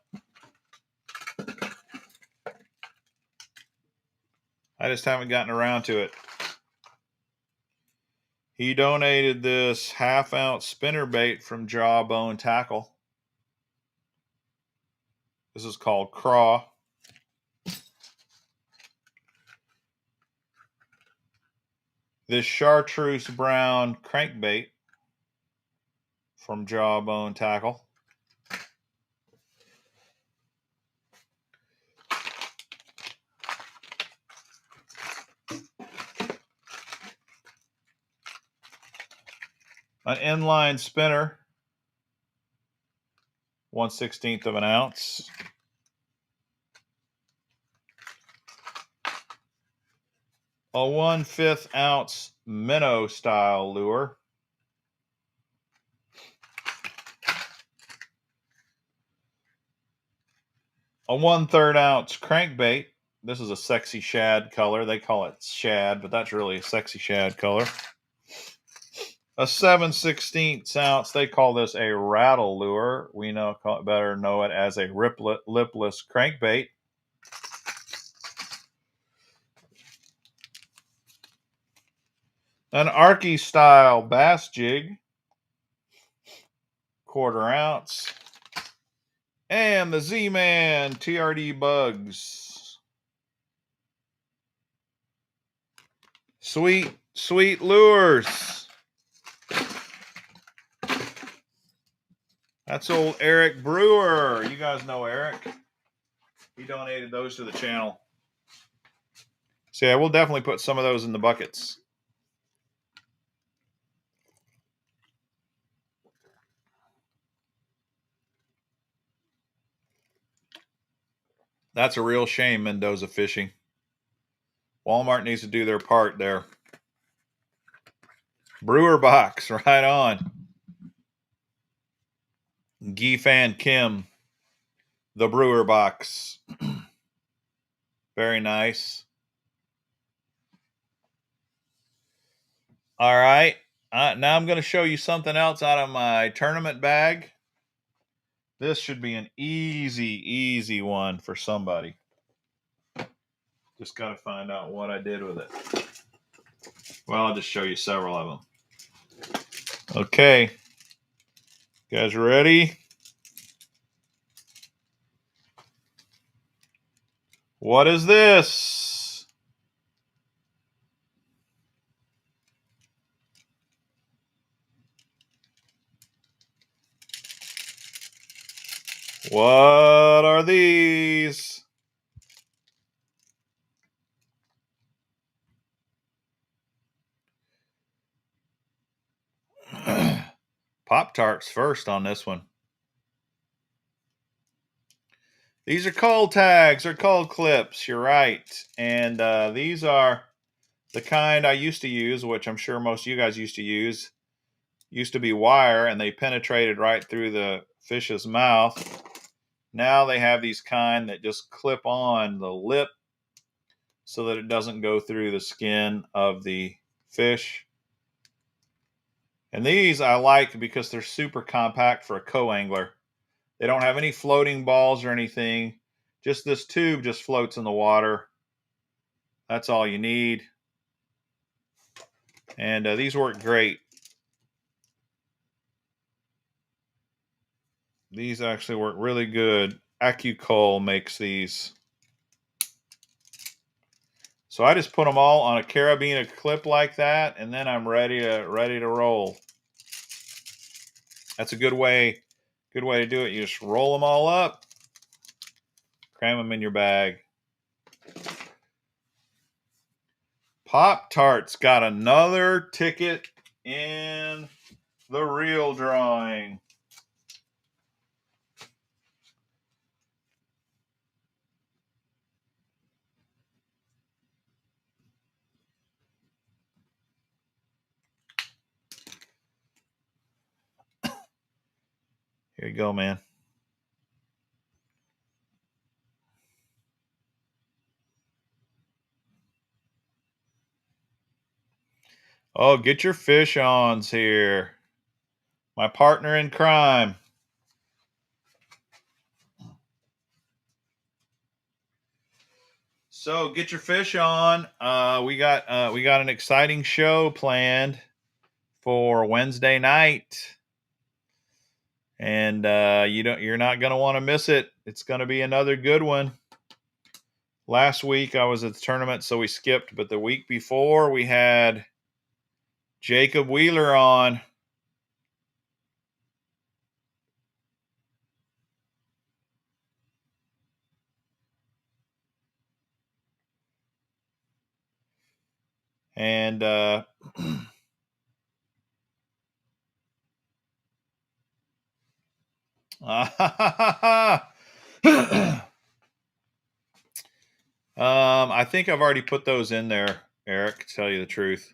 I just haven't gotten around to it. He donated this 1/2 ounce spinner bait from Jawbone Tackle. This is called Craw. This chartreuse brown crankbait from Jawbone Tackle. An inline spinner, 1/16 of an ounce. A 1/5 ounce minnow style lure. A 1/3 ounce crankbait. This is a sexy shad color. They call it shad, but that's really a sexy shad color. A 7/16 ounce. They call this a rattle lure. We better know it as a lipless crankbait. An Arky style bass jig, 1/4 ounce. And the Z-Man TRD Bugs. Sweet, sweet lures. That's old Eric Brewer. You guys know Eric. He donated those to the channel. So yeah, we'll definitely put some of those in the buckets. That's a real shame, Mendoza Fishing. Walmart needs to do their part there. Brewer box, right on. Gifan Kim, the Brewer box. Very nice. All right. Now I'm going to show you something else out of my tournament bag. This should be an easy one for somebody. Just got to find out what I did with it. Well, I'll just show you several of them. Okay. You guys ready? What is this? What are these? Pop-Tarts first on this one. These are cold tags. They're cold clips. You're right. And these are the kind I used to use, which I'm sure most of you guys used to use. Used to be wire, and they penetrated right through the fish's mouth. Now they have these kind that just clip on the lip so that it doesn't go through the skin of the fish. And these I like because they're super compact for a co-angler. They don't have any floating balls or anything. Just this tube just floats in the water. That's all you need. And these work great. These actually work really good. AccuCoil makes these. So I just put them all on a carabiner clip like that, and then I'm ready to roll. That's a good way to do it. You just roll them all up, cram them in your bag. Pop-Tarts got another ticket in the reel drawing. Here you go, man. Oh, get your fish ons here. My partner in crime. So get your fish on. We got an exciting show planned for Wednesday night, and you're not going to want to miss it. It's going to be another good one. Last week I was at the tournament, so we skipped. But the week before we had Jacob Wheeler on. And I think I've already put those in there, Eric, to tell you the truth.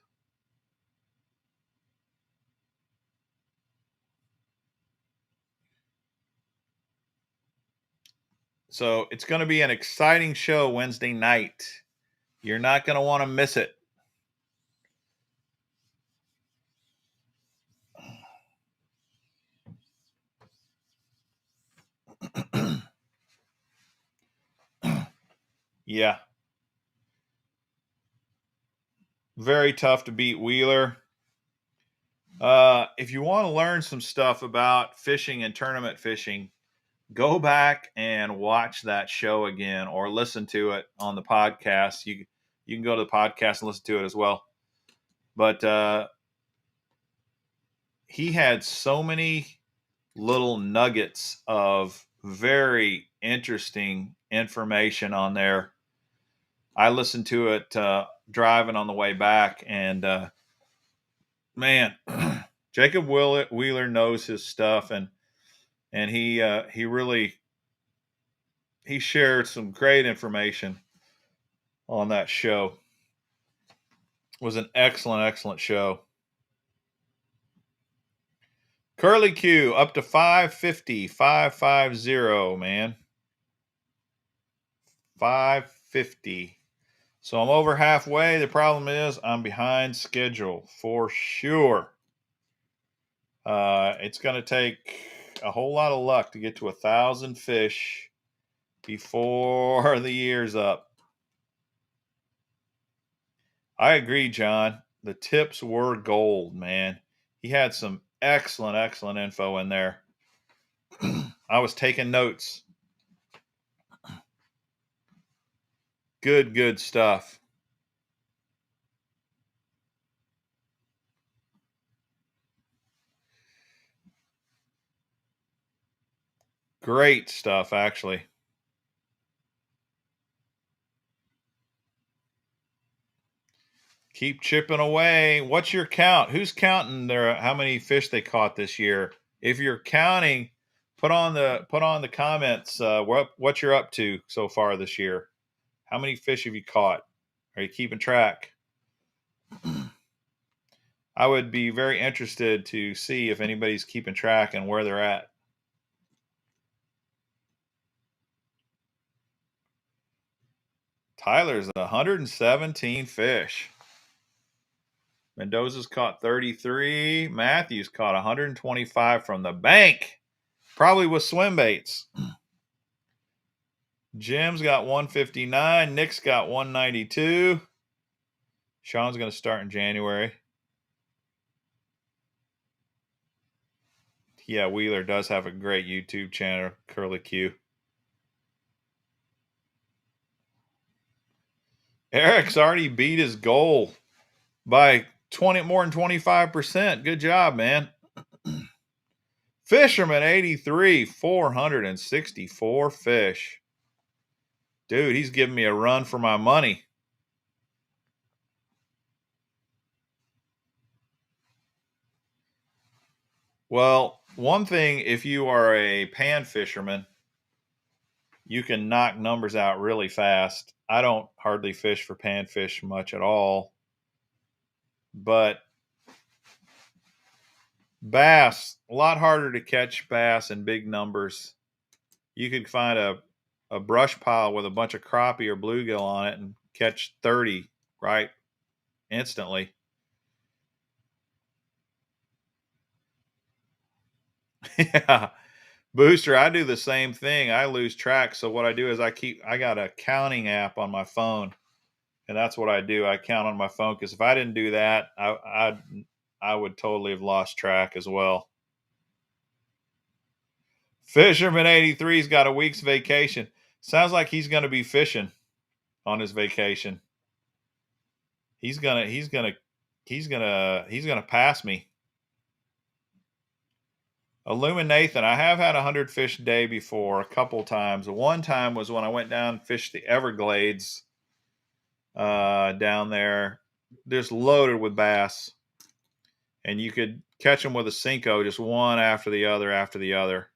So it's going to be an exciting show Wednesday night. You're not going to want to miss it. Yeah. Very tough to beat Wheeler. If you want to learn some stuff about fishing and tournament fishing, go back and watch that show again or listen to it on the podcast. You can go to the podcast and listen to it as well. But he had so many little nuggets of very interesting information on there. I listened to it driving on the way back, and man, Jacob Wheeler knows his stuff, and he really shared some great information on that show. It was an excellent show. Curly Q up to 550, 550, man. 550. So I'm over halfway. The problem is I'm behind schedule for sure. It's going to take a whole lot of luck to get to 1,000 fish before the year's up. I agree, John. The tips were gold, man. He had some excellent info in there. I was taking notes. Good stuff. Great stuff, actually. Keep chipping away. What's your count? Who's counting there? How many fish they caught this year? If you're counting, put on the comments what you're up to so far this year. How many fish have you caught? Are you keeping track? I would be very interested to see if anybody's keeping track and where they're at. Tyler's 117 fish. Mendoza's caught 33. Matthews caught 125 from the bank, probably with swim baits. Jim's got 159. Nick's got 192. Sean's going to start in January. Yeah, Wheeler does have a great YouTube channel, Curly Q. Eric's already beat his goal by more than 25%. Good job, man. Fisherman 83, 464 fish. Dude, he's giving me a run for my money. Well, one thing, if you are a pan fisherman, you can knock numbers out really fast. I don't hardly fish for panfish much at all. But bass, a lot harder to catch bass in big numbers. You could find a brush pile with a bunch of crappie or bluegill on it and catch 30 right instantly. Yeah. Booster, I do the same thing. I lose track. So what I do is I got a counting app on my phone, and that's what I do. I count on my phone because if I didn't do that, I would totally have lost track as well. Fisherman 83's got a week's vacation. Sounds like he's going to be fishing on his vacation. He's gonna pass me. Illuminathan, I have had 100 fish day before a couple times. One time was when I went down and fished the Everglades down there, just loaded with bass, and you could catch them with a Senko, just one after the other after the other.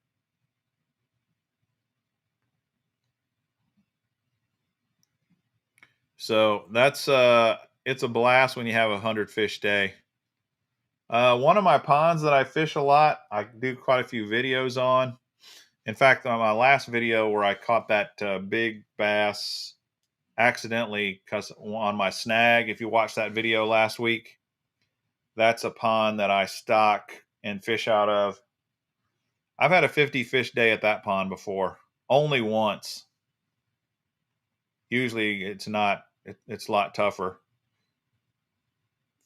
So that's it's a blast when you have 100 fish day. One of my ponds that I fish a lot, I do quite a few videos on. In fact, on my last video where I caught that big bass accidentally because on my snag, if you watched that video last week, that's a pond that I stock and fish out of. I've had a 50 fish day at that pond before, only once. Usually it's not, it's a lot tougher.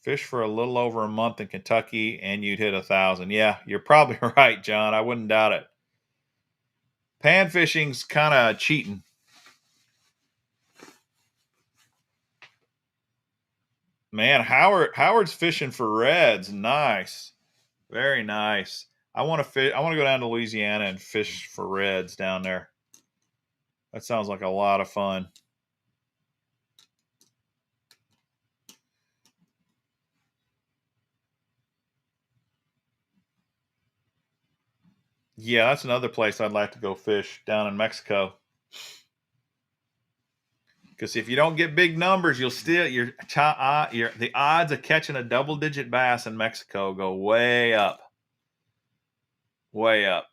Fish for a little over a month in Kentucky and you'd hit 1,000. Yeah, you're probably right, John. I wouldn't doubt it. Pan fishing's kind of cheating. Man, Howard's fishing for reds. Nice. Very nice. I want to fish. I want to go down to Louisiana and fish for reds down there. That sounds like a lot of fun. Yeah, that's another place I'd like to go fish down in Mexico. Because if you don't get big numbers, you'll still the odds of catching a double-digit bass in Mexico go way up. Way up.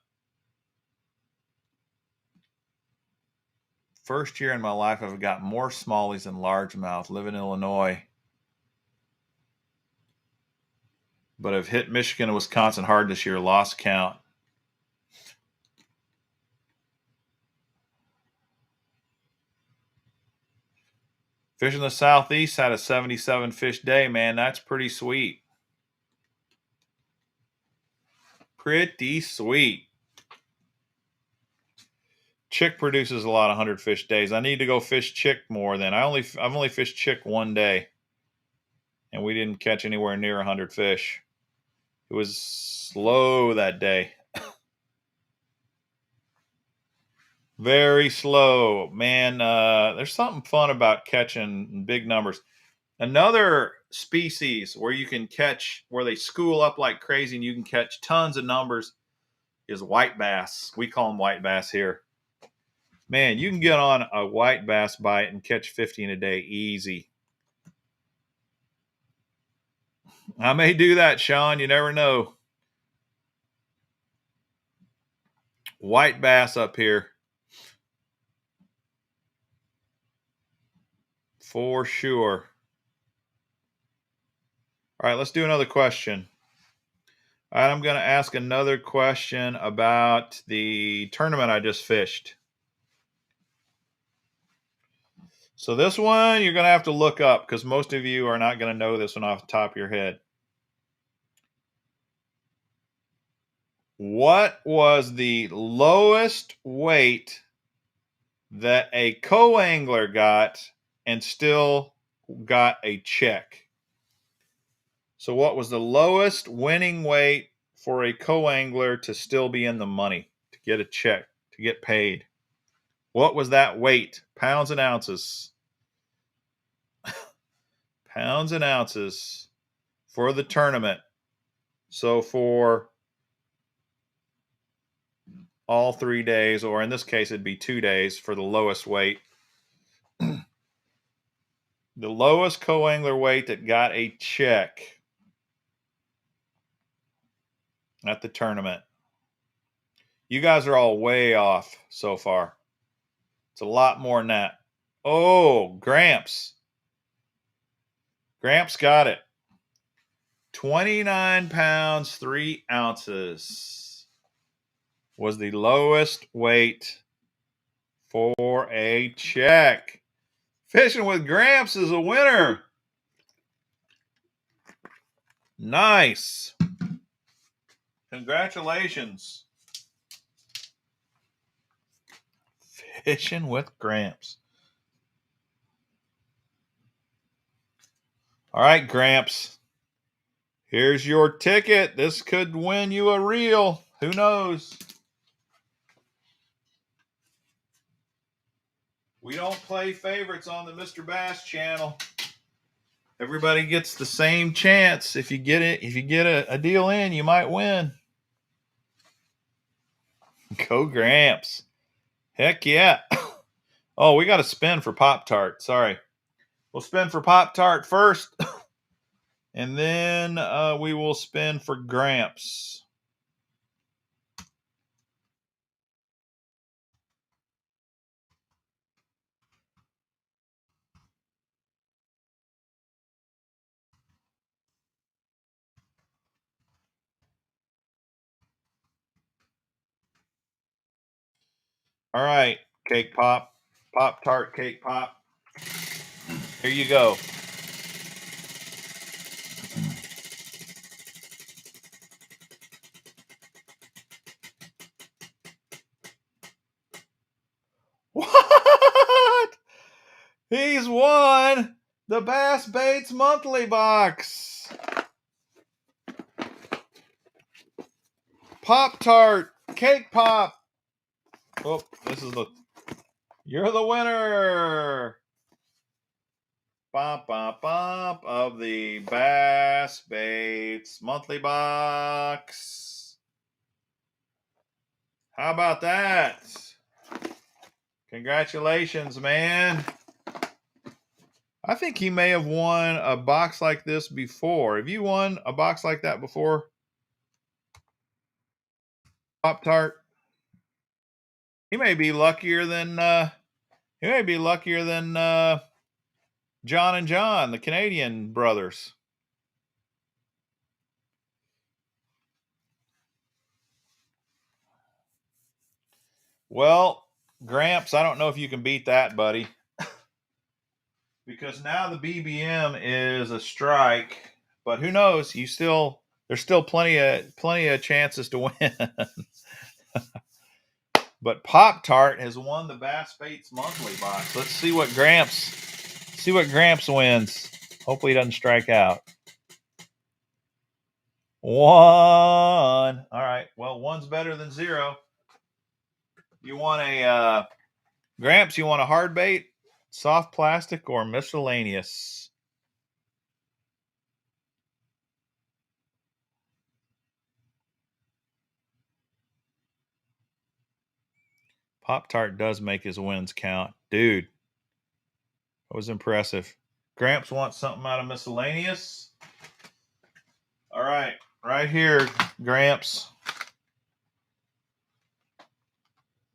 First year in my life, I've got more smallies than largemouth. Live in Illinois, but I've hit Michigan and Wisconsin hard this year. Lost count. Fishing the Southeast had a 77 fish day, man. That's pretty sweet. Pretty sweet. Chick produces a lot of 100 fish days. I need to go fish Chick more then. I've only fished Chick one day, and we didn't catch anywhere near 100 fish. It was slow that day. Very slow, man. There's something fun about catching big numbers. Another species where you can catch, where they school up like crazy and you can catch tons of numbers, is white bass. We call them white bass here. Man, you can get on a white bass bite and catch 50 in a day easy. I may do that, Sean. You never know. White bass up here. for sure. All right, let's do another question. All right, I'm going to ask another question about the tournament I just fished. So this one you're going to have to look up because most of you are not going to know this one off the top of your head. What was the lowest weight that a co-angler got and still got a check? So what was the lowest winning weight for a co-angler to still be in the money, to get a check, to get paid? What was that weight? Pounds and ounces. Pounds and ounces for the tournament. So for all 3 days, or in this case, it'd be 2 days for the lowest weight. The lowest co-angler weight that got a check at the tournament. You guys are all way off so far. It's a lot more than that. Oh, Gramps. Gramps got it. 29 pounds, 3 ounces was the lowest weight for a check. Fishing with Gramps is a winner. Nice. Congratulations. Fishing with Gramps. All right, Gramps. Here's your ticket. This could win you a reel. Who knows? We don't play favorites on the Mr. Bass channel. Everybody gets the same chance. If you get a deal in, you might win. Go Gramps. Heck yeah. Oh, we got to spin for Pop-Tart. Sorry. We'll spin for Pop-Tart first. And then we will spin for Gramps. All right, Cake Pop. Pop-Tart Cake Pop. Here you go. What? He's won the Bass Baits monthly box. Pop-Tart Cake Pop. Oh, you're the winner. Bop, bop, bop of the Bass Baits monthly box. How about that? Congratulations, man. I think he may have won a box like this before. Have you won a box like that before? Pop-Tart? He may be luckier than John and John, the Canadian brothers. Well, Gramps, I don't know if you can beat that, buddy. Because now the BBM is a strike, but who knows? There's still plenty of chances to win. But Pop-Tart has won the Bass Baits monthly box. Let's see what Gramps wins. Hopefully he doesn't strike out. 1. All right. Well, 1's better than 0. You want a Gramps, you want a hard bait, soft plastic, or miscellaneous? Pop-Tart does make his wins count. Dude, that was impressive. Gramps wants something out of miscellaneous. All right. Right here, Gramps.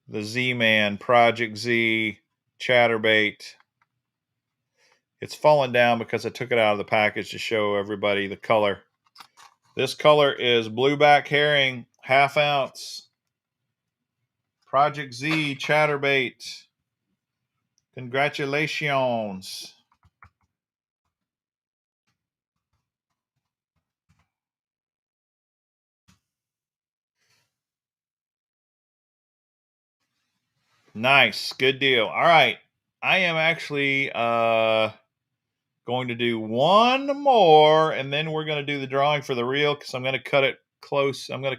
The Z-Man, Project Z, Chatterbait. It's fallen down because I took it out of the package to show everybody the color. This color is blueback herring, ½ ounce. Project Z chatterbait. Congratulations. Nice. Good deal. All right. I am actually going to do one more, and then we're going to do the drawing for the reel because I'm going to cut it close. I'm going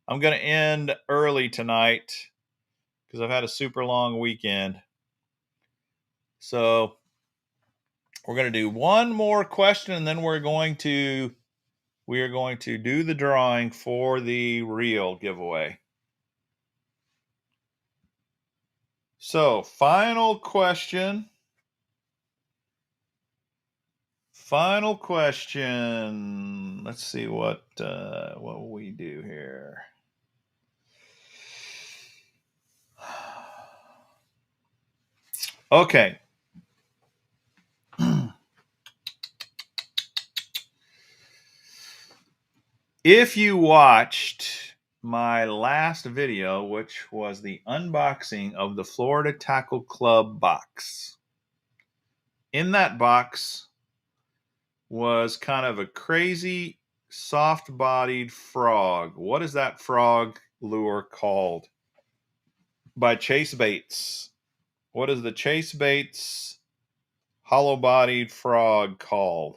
to end early tonight because I've had a super long weekend. So we're going to do one more question, and then we are going to do the drawing for the reel giveaway. So, final question. Let's see what will we do here. Okay. If you watched my last video, which was the unboxing of the Florida Tackle Club box, in that box was kind of a crazy soft-bodied frog. What is that frog lure called? By Chase Baits. What is the Chase Baits hollow-bodied frog called?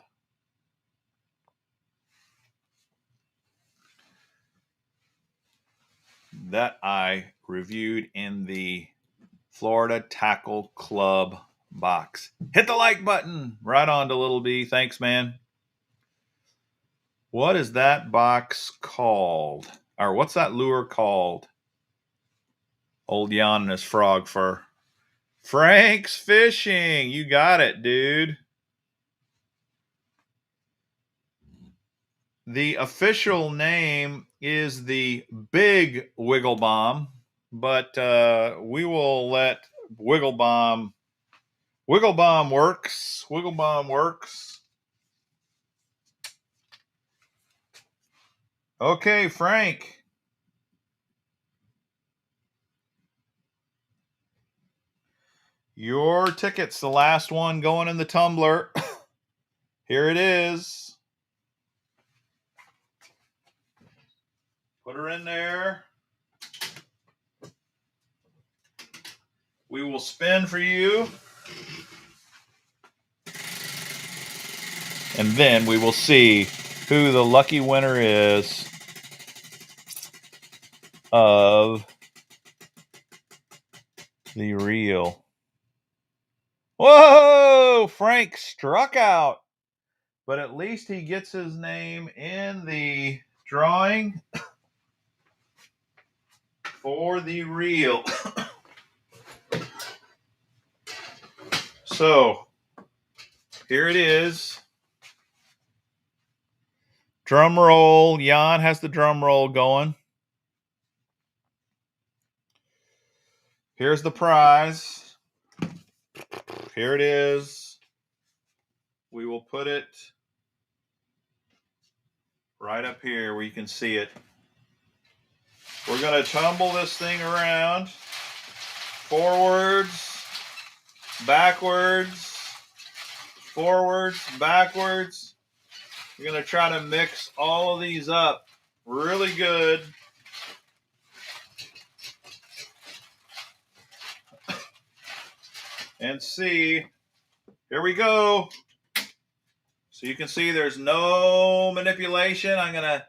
That I reviewed in the Florida Tackle Club box. Hit the like button. Right on to Little D. Thanks, man. What is that box called? Or what's that lure called? Old Jan and his frog fur. Frank's Fishing. You got it, dude. The official name is the Big Wiggle Bomb, but we will let Wiggle Bomb works. Wiggle Bomb works. Okay, Frank. Your ticket's the last one going in the tumbler. Here it is. Put her in there. We will spin for you. And then we will see who the lucky winner is of the reel. Whoa! Frank struck out. But at least he gets his name in the drawing for the reel. So, here it is. Drum roll. Jan has the drum roll going. Here's the prize. Here it is. We will put it right up here where you can see it. We're going to tumble this thing around. Forwards, backwards, forwards, backwards. We're going to try to mix all of these up really good. And see, here we go. So you can see there's no manipulation. I'm going to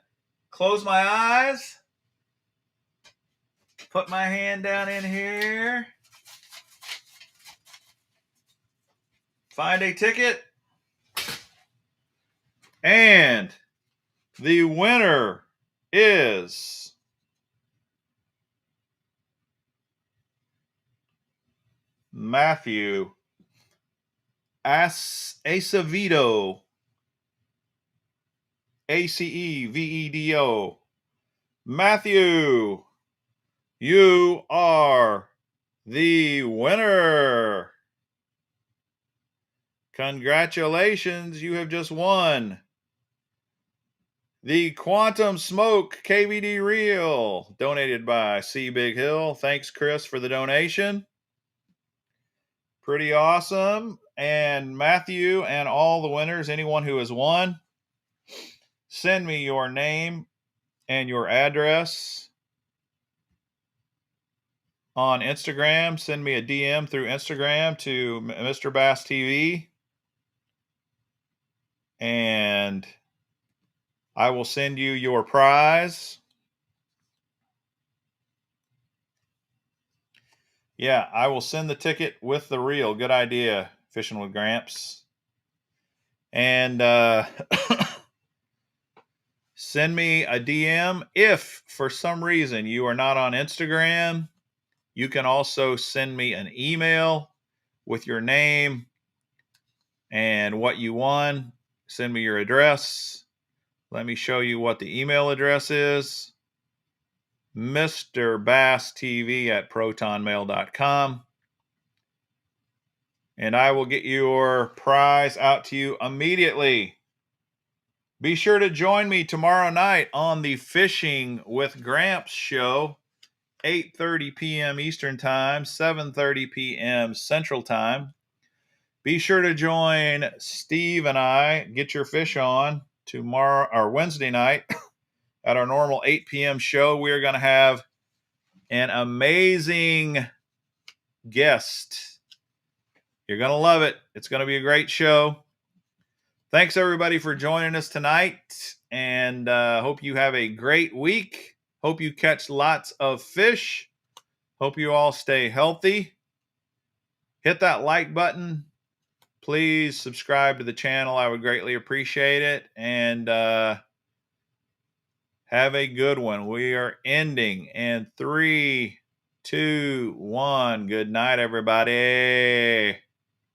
close my eyes, put my hand down in here, find a ticket, and the winner is Matthew Acevedo. Acevedo. Matthew, you are the winner. Congratulations, you have just won the Quantum Smoke KVD Reel, donated by C. Big Hill. Thanks, Chris, for the donation. Pretty awesome. And Matthew and all the winners, anyone who has won, send me your name and your address on Instagram. Send me a DM through Instagram to Mr. Bass TV, and I will send you your prize. Yeah, I will send the ticket with the reel. Good idea, Fishing with Gramps. And send me a DM. If for some reason you are not on Instagram, you can also send me an email with your name and what you won. Send me your address. Let me show you what the email address is. Mr. Bass TV at protonmail.com. And I will get your prize out to you immediately. Be sure to join me tomorrow night on the Fishing with Gramps show, 8:30 p.m. Eastern Time, 7:30 p.m. Central Time. Be sure to join Steve and I, Get Your Fish On, tomorrow or Wednesday night at our normal 8 p.m. show. We are going to have an amazing guest. You're going to love it. It's going to be a great show. Thanks, everybody, for joining us tonight, and hope you have a great week. Hope you catch lots of fish. Hope you all stay healthy. Hit that like button. Please subscribe to the channel. I would greatly appreciate it. And have a good one. We are ending in 3, 2, 1. Good night, everybody.